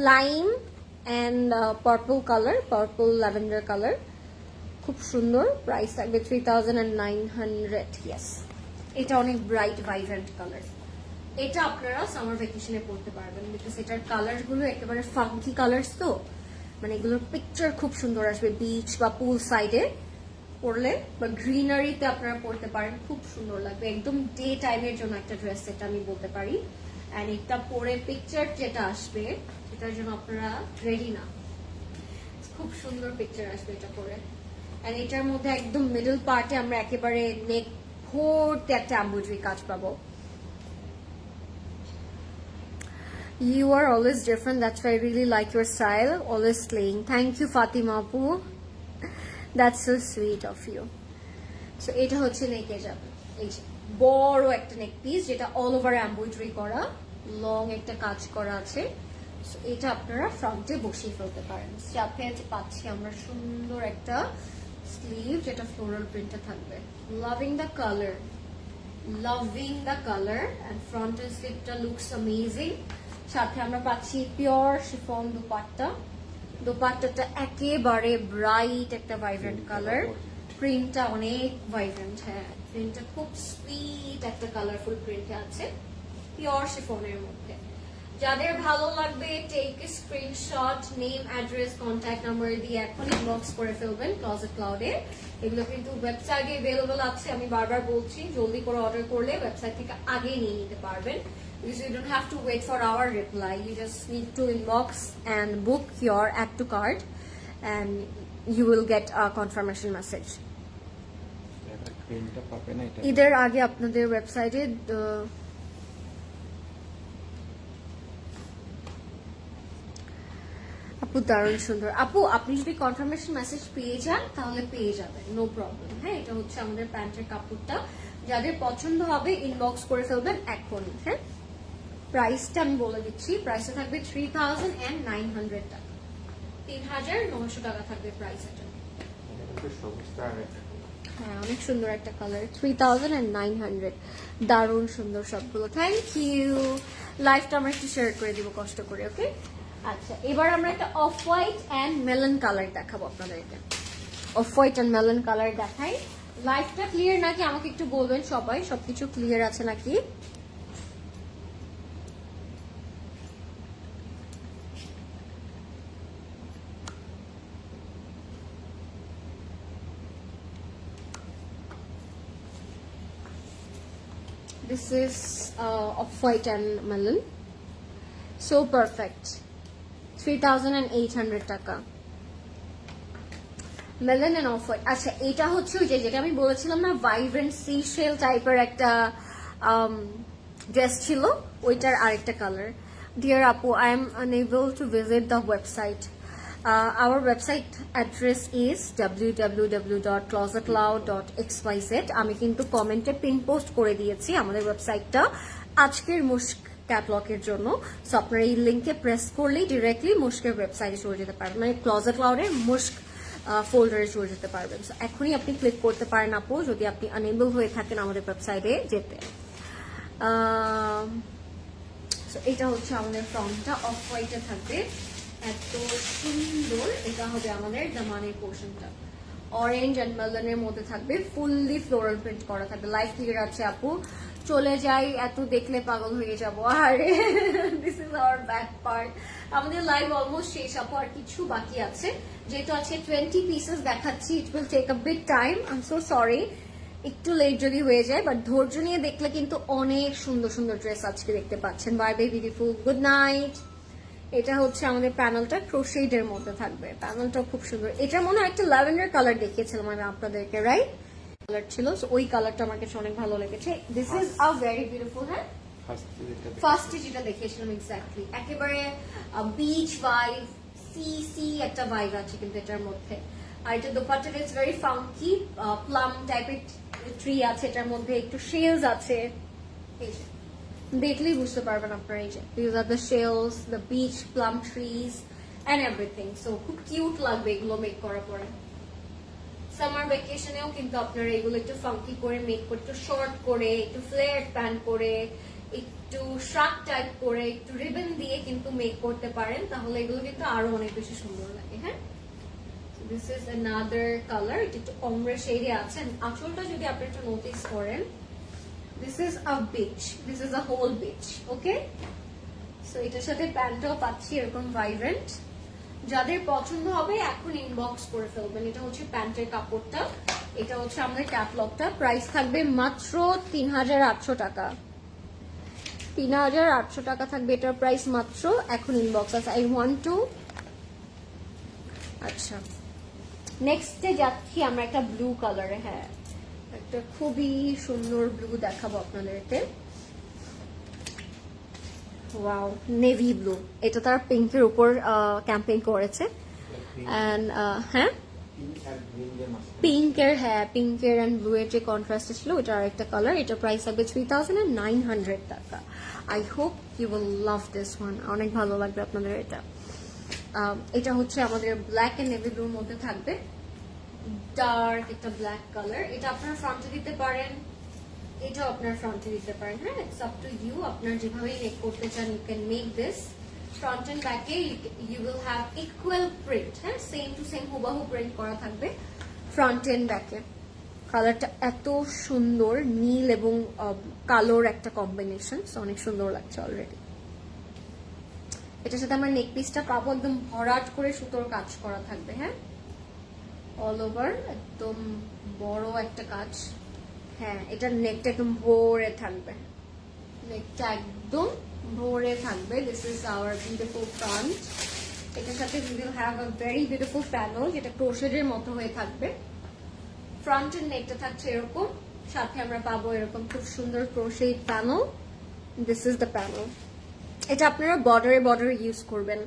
lime and purple color, purple lavender color. খুব সুন্দর। প্রাইস থাকবে 3900। ইয়েস, এটা অনেক ব্রাইট ভাইব্রেন্ট কালার। এটা আপনারা সামার ভ্যাকেশনে পড়তে পারবেন, বিকজ এটার কালার গুলো একেবারে ফাঙ্কি কালার্স, তো মানে এগুলোর পিকচার খুব সুন্দর আসবে বিচ বা পুল সাইডে পরলে, বা গ্রিনারিতে আপনারা পড়তে পারেন, খুব সুন্দর লাগবে। একদম ডে টাইমের জন্য একটা ড্রেস, এটা আমি বলতে পারি। এন্ড এটা পরে পিকচার যেটা আসবে সেটার জন্য আপনারা রেডি না, খুব সুন্দর পিকচার আসবে এটা পরে। এন্ড এটার মধ্যে একদম মিডল পার্টে আমরা একেবারে নেক ভর্তি একটা এমব্রয়ডারি কাজ পাবো। You are always different, that's why I really like your style, always slaying. Thank you Fatima Apu, that's so sweet of you. So এটা হচ্ছে নেকে যাবে, এই যে বড় একটা নেক পিস, যেটা অল ওভার এমব্রয়ডারি করা, লং একটা কাজ করা আছে। সো এটা আপনারা ফ্রন্টে বসিয়ে ফেলতে পারেন। সাথে পাচ্ছি আমরা সুন্দর একটা স্লিভ, যেটা ফ্লোরাল প্রিন্টে থাকবে। Loving the colour, loving the colour, and ফ্রন্টের স্লিভটা লুকস অ্যামেজিং। সাথে আমরা পাচ্ছি পিওর শিফন দুপাট্টা। দুপাট্টাটা একেবারে ব্রাইট একটা ভাইব্রেন্ট কালার, প্রিন্টটা অনেক ভাইব্রেন্ট। হ্যাঁ, প্রিন্টটা খুব সুইট একটা কালারফুল প্রিন্টে আছে, পিওর শিফনের মধ্যে। যাদের ভালো লাগবে take screenshot, name, address, contact number দিয়ে এখন ইনবক্স করে ফেলবেন ক্লজেট ক্লাউডে। এগুলো কিন্তু ওয়েবসাইটে অ্যাভেলেবল আছে, আমি বারবার বলছি, জলদি করে অর্ডার করলে ওয়েবসাইট থেকে আগে নিয়ে নিতে পারবেন। Because you don't have to wait for our reply, you just need to inbox and book your add to cart and you will get a confirmation message. ঈদের আগে আপনাদের ওয়েবসাইটে আপু দারুণ সুন্দর। আপু আপনি যদি কনফার্মেশন মেসেজ পেয়ে যান তাহলে পেয়ে যাবেন, নো প্রবলেম। হ্যাঁ, এটা হচ্ছে আমাদের প্যান্টের কাপড়টা, যাদের পছন্দ হবে ইনবক্স করে ফেলবেন এখনই। হ্যাঁ, প্রাইসটা আমি বলে দিচ্ছি, প্রাইসটা থাকবে 3900 টাকা, 3900 টাকা থাকবে প্রাইস। এটা হ্যাঁ, অনেক সুন্দর একটা কালার, 3900, দারুণ সুন্দর সবগুলো। Thank you. লাইভটা আমরা একটু শেয়ার করে দিব কষ্ট করে, ওকে? আচ্ছা, এবার আমরা একটা off white and melon colour দেখাবো আপনাদেরকে। Off white and melon colour দেখাই। লাইভটা ক্লিয়ার নাকি আমাকে একটু বলবেন সবাই, সবকিছু ক্লিয়ার আছে নাকি? This is off-white and melon. So perfect. 3,800 টাকা। Melon and off white. আচ্ছা, এটা হচ্ছে ওই যেটা আমি বলেছিলাম না, ভাইব্রেন্ট সি শেল টাইপের একটা ড্রেস ছিল, ওইটার আরেকটা কালার। ডিয়ার আপু, I M unable to visit the website. Our website address is www.closetcloud.xyz. আমি কিন্তু কমেন্টে পিন পোস্ট করে দিয়েছি আমাদের ওয়েবসাইটটা আজকের মুস্ক ক্যাটলগের জন্য। সো আপনারা এই লিঙ্কে প্রেস করলেই ডিরেক্টলি মুস্কের ওয়েবসাইটে চলে যেতে পারবেন, মানে ক্লোজেট ক্লাউডের মুস্ক ফোল্ডারে চলে যেতে পারবেন। সো এখনই আপনি ক্লিক করতে পারেন আপু, যদি আপনি আনএবল হয়ে থাকেন আমাদের ওয়েবসাইটে যেতে। সো এটা হচ্ছে আমাদের ফ্রন্টটা, অফ হোয়াইটে থাকবে, এত সুন্দর। এটা হবে আমাদের জামানের পোর্শনটা, অরেঞ্জ এন্ড মেলনের মধ্যে থাকবে, ফুললি ফ্লোরাল প্রিন্ট করা থাকবে। লাইভ ক্লিয়ার আছে আপু? চলে যাই, এত দেখলে পাগল হয়ে যাবো। আরে this is hour back part. আমাদের লাইভ অলমোস্ট শেষ আপু, আর কিছু বাকি আছে। যেহেতু আজকে 20 পিসেস দেখাচ্ছি, it will take a bit time, I am so sorry একটু লেট যদি হয়ে যায়, বাট ধৈর্য নিয়ে দেখলে কিন্তু অনেক সুন্দর সুন্দর ড্রেস আজকে দেখতে পাচ্ছেন। Bye bye beautiful, good night. এটা হচ্ছে আমাদের প্যানেলটা ক্রোশেডের মধ্যে থাকবে, প্যানেলটা খুব সুন্দর। এটা মনে হয় একটা ল্যাভেন্ডার কালার দেখিয়েছিলাম আমি আপনাদেরকে, রাইট? কালার ছিল, ওই কালারটা আমার কাছে অনেক ভালো লেগেছে। This is a very beautiful. হ্যাঁ, ফার্স্টে যেটা দেখিয়েছিলাম এক্স্যাক্টলি, একেবারে বিচ ভাইব, সি একটা ভাইব আছে কিন্তু এটার মধ্যে। আর এটা দোপাট্টাটা ইজ ভেরি ফাঙ্কি, প্লাম টাইপের ট্রি আছে এটার মধ্যে, একটু শেলস আছে। এই যে দেখলেই বুঝতে পারবেন আপনারা, এই যে this are the shells, the beach plum trees and everything. So খুব কিউট লাগবে এগুলো মেক করার পরে। সামার ভ্যাকেশনেও কিন্তু আপনারা এগুলো একটু ফাঙ্কি করে মেক করে, একটু শর্ট করে, একটু ফ্লেয়ার্ড প্যান্ট করে, একটু শ্রাক টাইপ করে, একটু রিবন দিয়ে কিন্তু মেক করতে পারেন, তাহলে এগুলো কিন্তু আরো অনেক বেশি সুন্দর লাগে। হ্যাঁ, দিস ইজ অ্যানাদার কালার, এটা একটু অমরা শেডে আছে। আঁচলটা যদি আপনি একটু নোটিস করেন, this is a beach, this is a whole beach, okay? So এটার সাথে প্যান্টও পাচ্ছি এরকম ভাইব্রেন্ট। যাদের পছন্দ হবে এখন ইনবক্স করে ফেলবেন। এটা হচ্ছে প্যান্টের কাপড়টা, এটা হচ্ছে আমাদের ক্যাটলগটা। প্রাইস থাকবে মাত্র 3,800 টাকা। 3,800 টাকা থাকবে এটার প্রাইস মাত্র। এখন ইনবক্স আছে, আই ওয়ান্ট টু। আচ্ছা, নেক্সটে যাচ্ছি আমরা একটা ব্লু কালারে। হ্যাঁ, একটা খুবই সুন্দর ব্লু দেখাবো আপনাদেরকে। Wow, navy blue. এটা তার পিঙ্কের উপর ক্যাম্পেইন করেছে। এন্ড হ্যাঁ, পিঙ্কের, হ্যাঁ পিঙ্কের এন্ড ব্লু এর যে কন্ট্রাস্ট ছিল ওটা আরেকটা কালার। এটা প্রাইস হবে 3,900 টাকা। I hope you will love this one, অনেক ভালো লাগবে আপনাদের এটা। এটা হচ্ছে আমাদের ব্ল্যাক এন্ড নেভি ব্লুর মধ্যে থাকবে, ডার্ক একটা ব্ল্যাক কালার। এটা আপনারা ফ্রন্টে দিতে পারেন, এটাও আপনার ফ্রন্টে দিতে পারেন। হ্যাঁ, ইটস আপ টু ইউ, আপনার যেভাবে মেক করতে চান you can make this. Front and ব্যাকে you will have equal print. হ্যাঁ, সেম টু সেম হুবাহু প্রিন্ট করা থাকবে ফ্রন্ট এন্ড ব্যাকে। কালারটা এত সুন্দর, নীল এবং কালোর একটা কম্বিনেশন, অনেক সুন্দর লাগছে অলরেডি। এটার সাথে আমার নেক পিসটা পাবো একদম ভরাট করে সুতোর কাজ করা থাকবে। হ্যাঁ, অল ওভার একদম বড় একটা কাজ। হ্যাঁ, এটার নেকটা একদম ভরে থাকবে, নেকটা একদম ভরে থাকবে। This is hour beautiful front. এটার সাথে we will have a very beautiful panel, যেটা ক্রোশেডের মতো হয়ে থাকবে। ফ্রন্টের নেকটা থাকছে এরকম, সাথে আমরা পাবো এরকম খুব সুন্দর crochet panel. This is the panel. এটা আপনারা বর্ডারে ইউজ করবেন,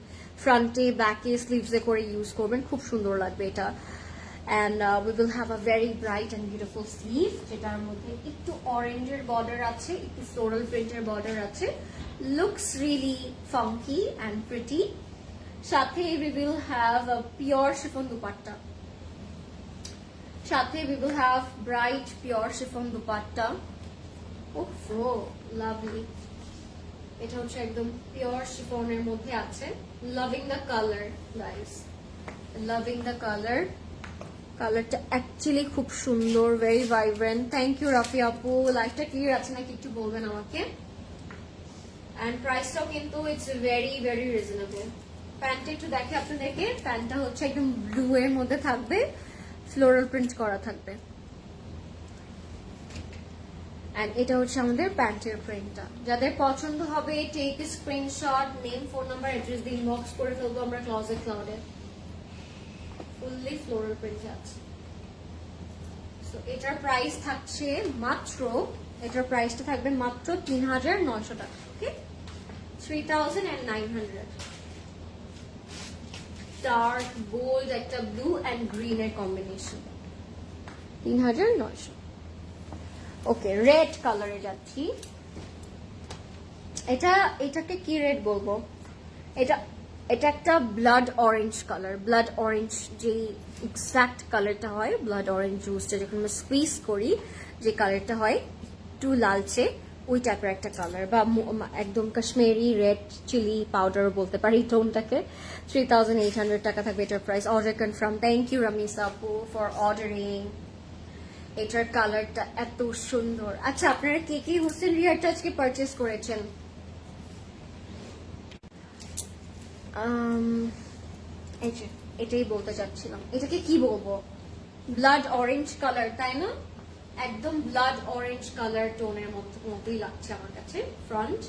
ফ্রন্টে ব্যাকে স্লিভসে করে ইউজ করবেন, খুব সুন্দর লাগবে এটা। And we will have a very bright and beautiful sleeve, যেটার মধ্যে একটু অরেঞ্জের বর্ডার আছে, একটু ফ্লোরাল প্রিন্টের বর্ডার আছে। Looks really funky and pretty. সাথে we will have a pure chiffon dupatta. সাথে we will have bright pure chiffon dupatta. Oh, so lovely. এটা হচ্ছে একদম পিওর শিফনের মধ্যে আছে। Loving the colour guys, loving the colour. কালারটা অ্যাকচুয়ালি খুব সুন্দর, very vibrant. Thank you Rafi আপু। লাইফটা ক্লিয়ার আছে নাকি একটু বলবেন আমাকে। এন্ড প্রাইসটাও কিন্তু ইটস ভেরি ভেরি রিজনেবল। প্যান্টটা একটু দেখে আপনাদেরকে। প্যান্টটা হচ্ছে একদম ব্লু এর মধ্যে থাকবে, ফ্লোরাল প্রিন্ট করা থাকবে। এন্ড এটা হচ্ছে আমাদের প্যান্টের প্রিন্টটা। যাদের পছন্দ হবে take screenshot, name, phone number, address দিয়ে ইনবক্স করে ফেলবো আমরা ক্লজেট ক্লাউডে। ফুললি ফ্লোরাল প্রিন্ট আছে। সো এটার প্রাইস থাকছে মাত্র, এটার প্রাইসটা থাকবে মাত্র ৩৯০০ টাকা। ওকে, 3900। ডার্ক গোল্ড একটা ব্লু এন্ড গ্রিন এর কম্বিনেশন, ৩৯০০। ওকে, রেড কালারে যাচ্ছি। এটাকে কি রেড বলবো, এটা একটা blood orange colour. Blood orange যে এক্সাক্ট কালারটা হয়, ব্লাড অরেঞ্জ জুসটা যখন আমরা স্কুইজ করি যে কালারটা হয় একটু লালচে, ওই টাইপের একটা কালার, বা একদম কাশ্মীরি রেড চিলি পাউডার বলতে পারি টোনটাকে। 3800 টাকা থাকবে এটার price. Order confirm. Thank you Ramisa আপু ফর অর্ডারিং। এটার কালারটা এত সুন্দর। আচ্ছা, আপনারা কে কে হোসেন রিহারটা আজকে পারচেস করেছেন? এটাই বলতে চাচ্ছিলাম। এটাকে কি বলবো, ব্লাড অরেঞ্জ কালার, তাই না? একদম ব্লাড অরেঞ্জ কালার টোনের মতোই লাগছে আমার কাছে। ফ্রন্ট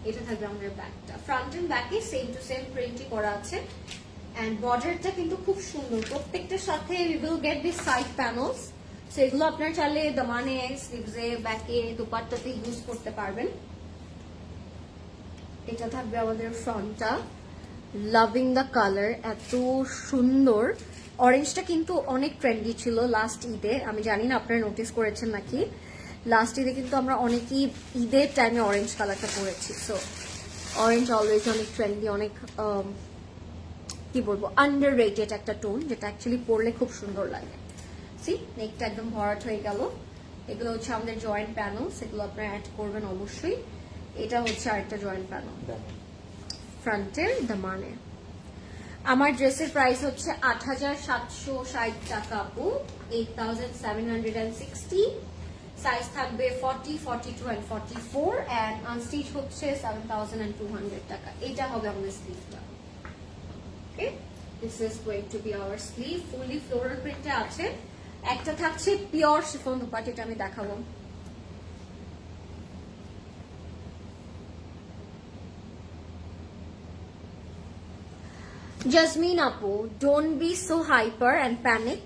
এটা থাকবে আমাদের ব্যাকটা। ফ্রন্ট এন্ড ব্যাকে সেম টু সেম প্রিন্টই করা আছে। এন্ড বর্ডারটা কিন্তু খুব সুন্দর। প্রত্যেকটার সাথে we will get this side panels. So এগুলো আপনার চাইলে দামানে, স্লিভসে, ব্যাকে, দুপাট্টাতে ইউজ করতে পারবেন। এটা থাকবে আমাদের ফ্রন্টটা। লাভিং দ্য কালার, এত সুন্দর। অরেঞ্জটা কিন্তু অনেক ট্রেন্ডি ছিল লাস্ট ঈদে। আমি জানি না আপনারা নোটিস করেছেন নাকি, লাস্ট ঈদে কিন্তু আমরা অনেকেই ঈদের টাইমে অরেঞ্জ কালারটা পরেছি। সো অরেঞ্জ অলওয়েজ অনেক ট্রেন্ডি, অনেক কি বলবো আন্ডার রেটেড একটা টোন, যেটা অ্যাকচুয়ালি পরলে খুব সুন্দর লাগে। সি, নেকটা একদম ভরাট হয়ে গেল। এগুলো হচ্ছে আমাদের জয়েন্ট প্যানেল, সেগুলো আপনারা অ্যাড করবেন অবশ্যই। এটা হচ্ছে আরেকটা জয়েন্ট প্যানেল ফ্রন্টের দামানে। আমার ড্রেসের প্রাইস হচ্ছে ৮৭৬০ টাকা আপু, 8760। সাইজ থাকবে 40, 42 and 44 and আনস্টিচ হচ্ছে 7200 টাকা। এটা হবে আমাদের স্লিভটা। Okay, this is going to be our sleeve. Fully floral প্রিন্টে আছে। একটা থাকছে পিওর শিফন দুপাট্টা, এটা আমি দেখাবো। Jasmine Apu, don't be so hyper and panic.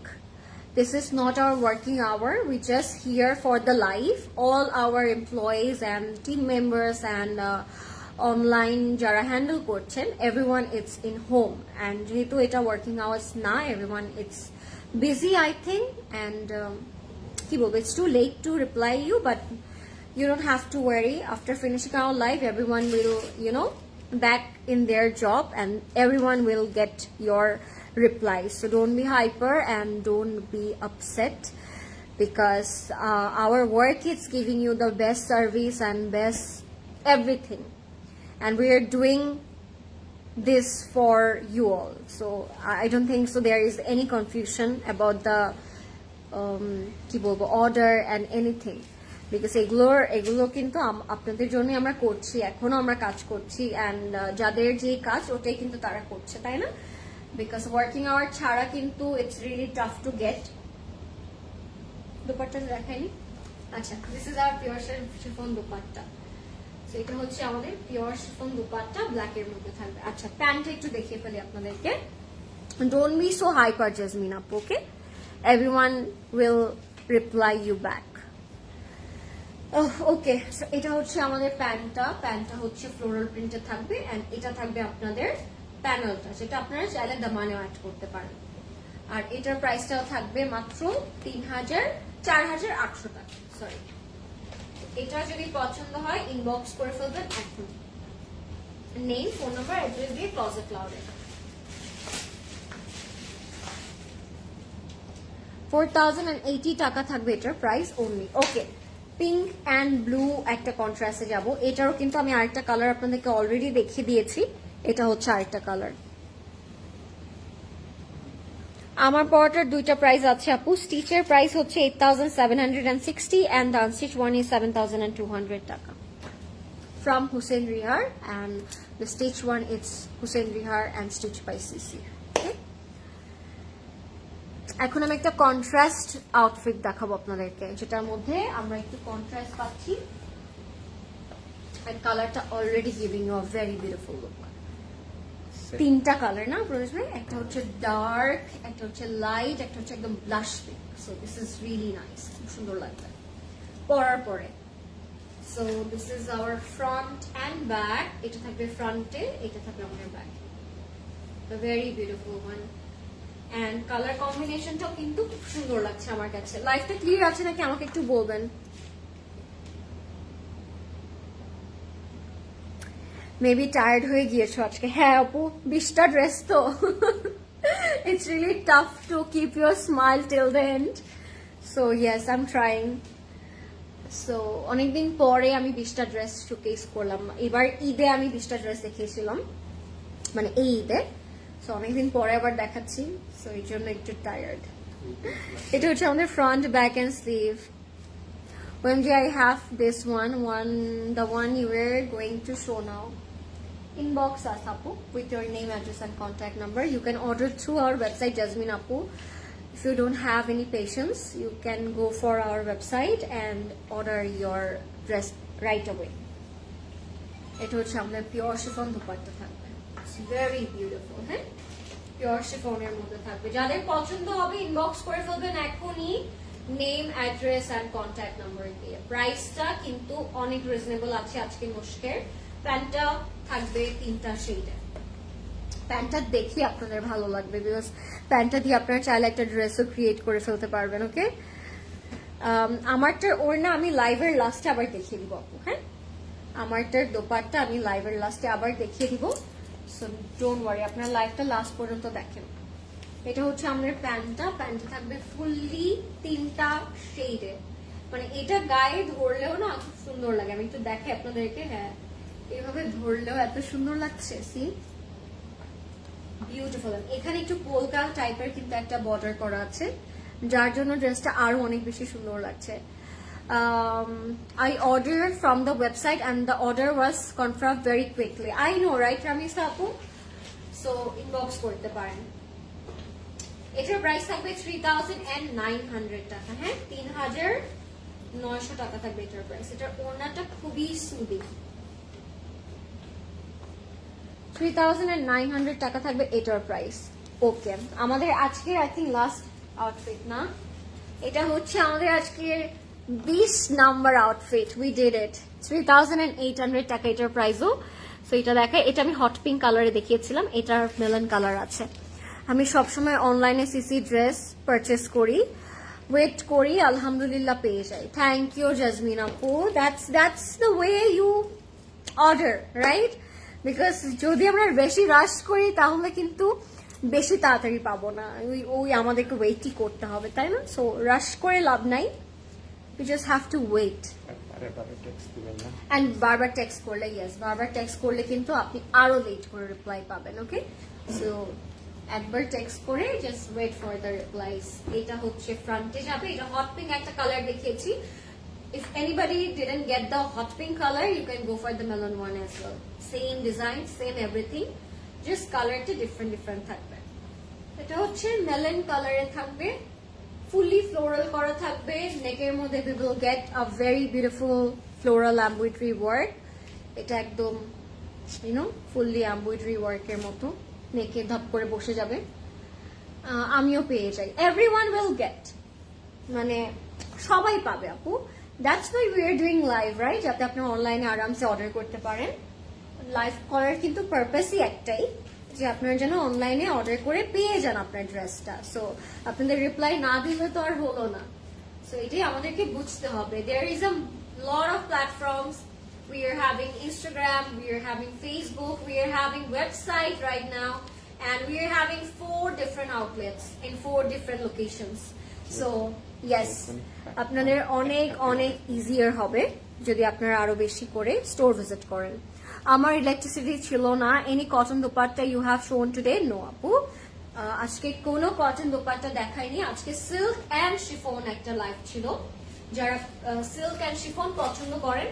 This is not our working hour. We just here for the live. All our employees and team members and online jara handle korchen, everyone is in home. And jehetu eta working hours na, everyone it's busy I think. And ki bolbo, it's too late to reply you, but you don't have to worry. After finishing our live, everyone will, you know, back in their job and everyone will get your replies. So don't be hyper and don't be upset, because our work is giving you the best service and best everything, and we are doing this for you all. So I don't think so there is any confusion about the order and anything, because এগুলো কিন্তু আপনাদের জন্য আমরা করছি, এখনো আমরা কাজ করছি। এন্ড যাদের যে কাজ ওটাই কিন্তু তারা করছে, তাই না? বিকজ ওয়ার্কিং আওয়ার ছাড়া কিন্তু it's really tough to get. Dupatta দেখাইনি। আচ্ছা, this is hour pure chiffon dupatta. So এটা হচ্ছে আমাদের পিওর শিফন দুপাট্টা, ব্ল্যাক এর মধ্যে থাকবে। আচ্ছা, প্যান্টটা একটু দেখিয়ে ফেলি আপনাদেরকে। Don't be so hyper Jasmine আপু, okay? Everyone will reply you back. Okay, এটা হচ্ছে আমাদের প্যান্টটা হচ্ছে ফ্লোরাল প্রিন্টে থাকবে। এন্ড এটা থাকবে আপনাদের প্যানেলটা, যেটা আপনারা চাইলে দামানেও অ্যাড করতে পারেন। আর এটার প্রাইসটাও থাকবে মাত্র 4800 টাকা। সরি, এটা যদি পছন্দ হয় ইনবক্স করে ফেলবেন এখন। নেম, ফোন নাম্বার, অ্যাড্রেস দিয়ে ক্লজেট ক্লাউডে। 4080 টাকা থাকবে এটার price only. Okay, pink and blue একটা কন্ট্রাস্টে যাব। এটারও কিন্তু আমি আরেকটা কালার আপনাদেরকে অলরেডি দেখিয়ে দিয়েছি, এটা হচ্ছে আরেকটা কালার। আমার পরাটার দুইটা প্রাইস আছে আপু। স্টিচের প্রাইস হচ্ছে 8760 and the unstitched one is 7200 টাকা from Hussein Rihar, and the stitched one it's Hussein Rihar and stitched by CC. Okay? এখন আমি একটা কন্ট্রাস্ট আউটফিট দেখাবো আপনাদেরকে, যেটার মধ্যে আমরা একটু কন্ট্রাস্ট পাচ্ছি and কালারটা already giving you a very beautiful look. তিনটা কালার না প্রোজ ভাই, একটা হচ্ছে ডার্ক, একটা হচ্ছে লাইট, একটা হচ্ছে একদম blush pink. So this is really nice, খুব সুন্দর লাগবে পরার পরে। So this is our front and back. এটা থাকবে ফ্রন্টে, এটা থাকবে আমাদের ব্যাকে। The very beautiful one and colour কম্বিনেশনটাও কিন্তু খুব সুন্দর লাগছে আমার কাছে। লাইফটা ক্লিয়ার আছে নাকি আমাকে একটু বলবেন। মেবি টায়ার্ড হয়ে গিয়েছো আজকে। হ্যাঁ আপু, 20টা ড্রেস তো it's really tough to keep your smile till the end. So yes, I am trying. So অনেকদিন পরে আমি 20টা ড্রেস শোকেস করলাম। এবার ঈদে আমি 20টা ড্রেস দেখিয়েছিলাম, মানে এই ঈদে। সো অনেকদিন পরে আবার দেখাচ্ছি, সো এই জন্য একটু টায়ার্ড। এটা হচ্ছে আমাদের front, back and sleeve. OMG, I have this one, the one you were going to show now. Inbox us, Apu, with your name, address and contact number. You can order through our website, Jasmine Apu. If you don't have any patience, you can go for our website and order your dress right away. It will be a pure chiffon dupatta thakbe. It's very beautiful, hey? Pure chiffon er moddhe thakbe. Jader pochondo hobe inbox kore felben ekhoni, name, address and contact number দিয়ে। প্রাইসটা কিন্তু অনেক রিজনেবল আছে আজকে মুশকের। প্যান্টটা থাকবে 3টা শেডে। প্যান্টটা দেখে আপনাদের ভালো লাগবে, বিকজ প্যান্টটা দিয়ে আপনারা চাইলে একটা ড্রেসও ক্রিয়েট করে ফেলতে পারবেন। ওকে, আমারটার ওড়না আমি লাইভের লাস্টে আবার দেখিয়ে দিব আপু। হ্যাঁ, আমারটার দোপাট্টা আমি লাইভের লাস্টে আবার দেখিয়ে দিব। সো ডোন্ট ওয়ারি, আপনার লাইভটা লাস্ট পর্যন্ত দেখেন। এটা হচ্ছে আমাদের প্যান্টটা থাকবে ফুললি 3টা শেডে। মানে এটা গায়ে ধরলেও না খুব সুন্দর লাগে। আমি একটু দেখে আপনাদেরকে। হ্যাঁ, এইভাবে ধরলেও এত সুন্দর লাগছে। See, beautiful. এখানে একটু পোলকা টাইপের কিন্তু একটা বর্ডার করা আছে, যার জন্য ড্রেসটা আরো অনেক বেশি সুন্দর লাগছে। I ordered from the website and the order was confirmed very quickly. I know, right, Ramisa Apu? So inbox করতে পারেন। এটার প্রাইস থাকবে 3900 টাকা। হ্যাঁ, 3900 টাকা থাকবে এটার প্রাইস। এটার ওড়নাটা খুবই সুদি। 3900 টাকা থাকবে এটার প্রাইস। ওকে, আমাদের আজকে আই থিঙ্ক লাস্ট আউটফিট না, এটা হচ্ছে আমাদের আজকের 20 number outfit. We did it. 3800 টাকা এটার প্রাইসও। সো এটা দেখায়, এটা আমি হট পিঙ্ক কালারে দেখিয়েছিলাম, এটার মেলান কালার আছে। আমি সবসময় অনলাইনে সিসি ড্রেস পারচেস করি, ওয়েট করি, আলহামদুলিল্লাহ পেয়ে যাই। থ্যাংক ইউ জাজমিন আপু, that's the way you order, right? Because যদি আমরা বেশি রাশ করি তাহলে কিন্তু বেশি তাড়াতাড়ি পাবো না, ওই আমাদেরকে ওয়েটই করতে হবে, তাই না? সো রাশ করে লাভ নাই, you just have to wait. And বারবার টেক্সট করলে, ইয়েস, বারবার টেক্সট করলে কিন্তু আপনি আরো লেট করে রিপ্লাই পাবেন। ওকে, সো একবার টেক্সট করে just wait for the replies. এটা হচ্ছে ফ্রন্টে যাবে, এটা হট পিঙ্ক একটা কালার দেখিয়েছি। If anybody didn't get the hot pink color, you can go for the melon one as well. Same design, same everything, just color টা different থাকবে। এটা হচ্ছে মেলন কালারে থাকবে, fully floral করা থাকবে। নেকের মধ্যে we will get a very beautiful floral embroidery work. এটা একদম fully embroidery work এর মতো নেকে ধাপ করে বসে যাবে। আমিও পেয়ে যাই, everyone will get, মানে সবাই পাবে আপু। That's why we are doing live, right? যাতে আপনি অনলাইনে আরামসে অর্ডার করতে পারেন। লাইভ করার কিন্তু পারপাসই একটাই, যে আপনারা যেন অনলাইনে অর্ডার করে পেয়ে যান আপনার ড্রেসটা। সো আপনাদের রিপ্লাই না দিলে তো আর হলো না। সো এটাই আমাদেরকে বুঝতে হবে। There is a lot of platforms. We are having Instagram, we are having Facebook, we are having website right now, and we are having 4 different outlets in 4 different locations. So yes, আপনাদের অনেক অনেক ইজিয়ার হবে যদি আপনারা আরো বেশি করে স্টোর ভিজিট করেন। আমার ইলেকট্রিসিটি ছিল না। Any cotton dupatta you have shown today? No আপু, আজকে কোনো কটন দোপাট্টা দেখাইনি। আজকে সিল্ক অ্যান্ড শিফন একটা লাইভ ছিল। যারা সিল্ক অ্যান্ড শিফন পছন্দ করেন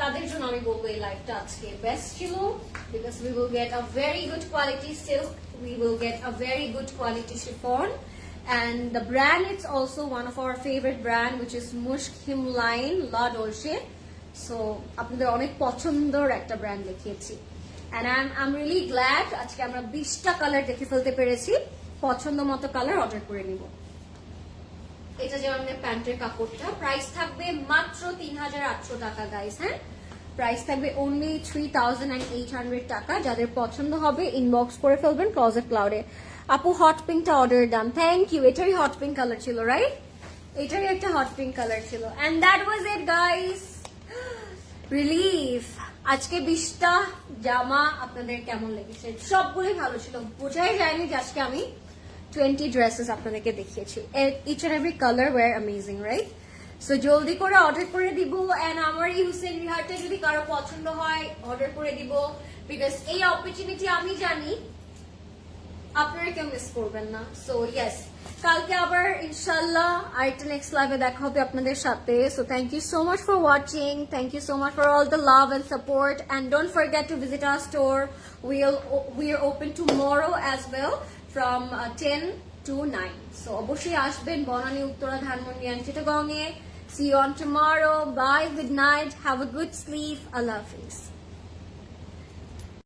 তাদের জন্য আমি বলবো এই লাইভটা আজকে বেস্ট ছিল, because we will get a very good quality silk, we will get a very good quality chiffon, and the brand it's also one of our favorite brand, which is Mushk Himline La Dolce. So আপনাদের অনেক পছন্দের একটা ব্র্যান্ড দেখিয়েছি, and I'm really glad আজকে আমরা 20টা কালার দেখে ফেলতে পেরেছি। পছন্দ মতো কালার অর্ডার করে নিব। এটা যে আমাদের প্যান্টের কাপড়টা, প্রাইস থাকবে মাত্র 3800 টাকা গাইস। হ্যাঁ, প্রাইস থাকবে অনলি 3800 টাকা। যাদের পছন্দ হবে ইনবক্স করে ফেলবেন ক্লোজেট ক্লাউডে। আপু হট পিঙ্কটা অর্ডার দাম, থ্যাংক ইউ। এটারই হট পিঙ্ক কালার ছিল, রাইট? এটারই একটা হট পিঙ্ক কালার ছিল, and that was it guys. Relief. আজকে 20টা জামা আপনাদের কেমন লেগেছে? সবগুলোই ভালো ছিল, বোঝাই যায়নি যে আজকে আমি 20 ড্রেসেস আপনাদেরকে দেখিয়েছি। Each and every colour were amazing, right? So জলদি করে অর্ডার করে দিব, এন্ড আমার এই হুসেন রিহাটে যদি কারো পছন্দ হয় অর্ডার করে দিব, বিকজ এই অপরচুনিটি আমি জানি আপনারা কেউ মিস করবেন না। সো ইয়েস, কালকে আবার ইনশাল্লাহ আরেকটা নেক্সট লাইভে দেখা হবে আপনাদের সাথে। So thank you so much for watching, thank you so much for all the love and support, and don't forget to visit our store. We are open tomorrow as well from 10 to 9. So অবশ্যই আসবেন Banani, Uttara, Dhanmondi and Chittagong A. See you on tomorrow. Bye, good night, have a good sleep. Allah Hafiz.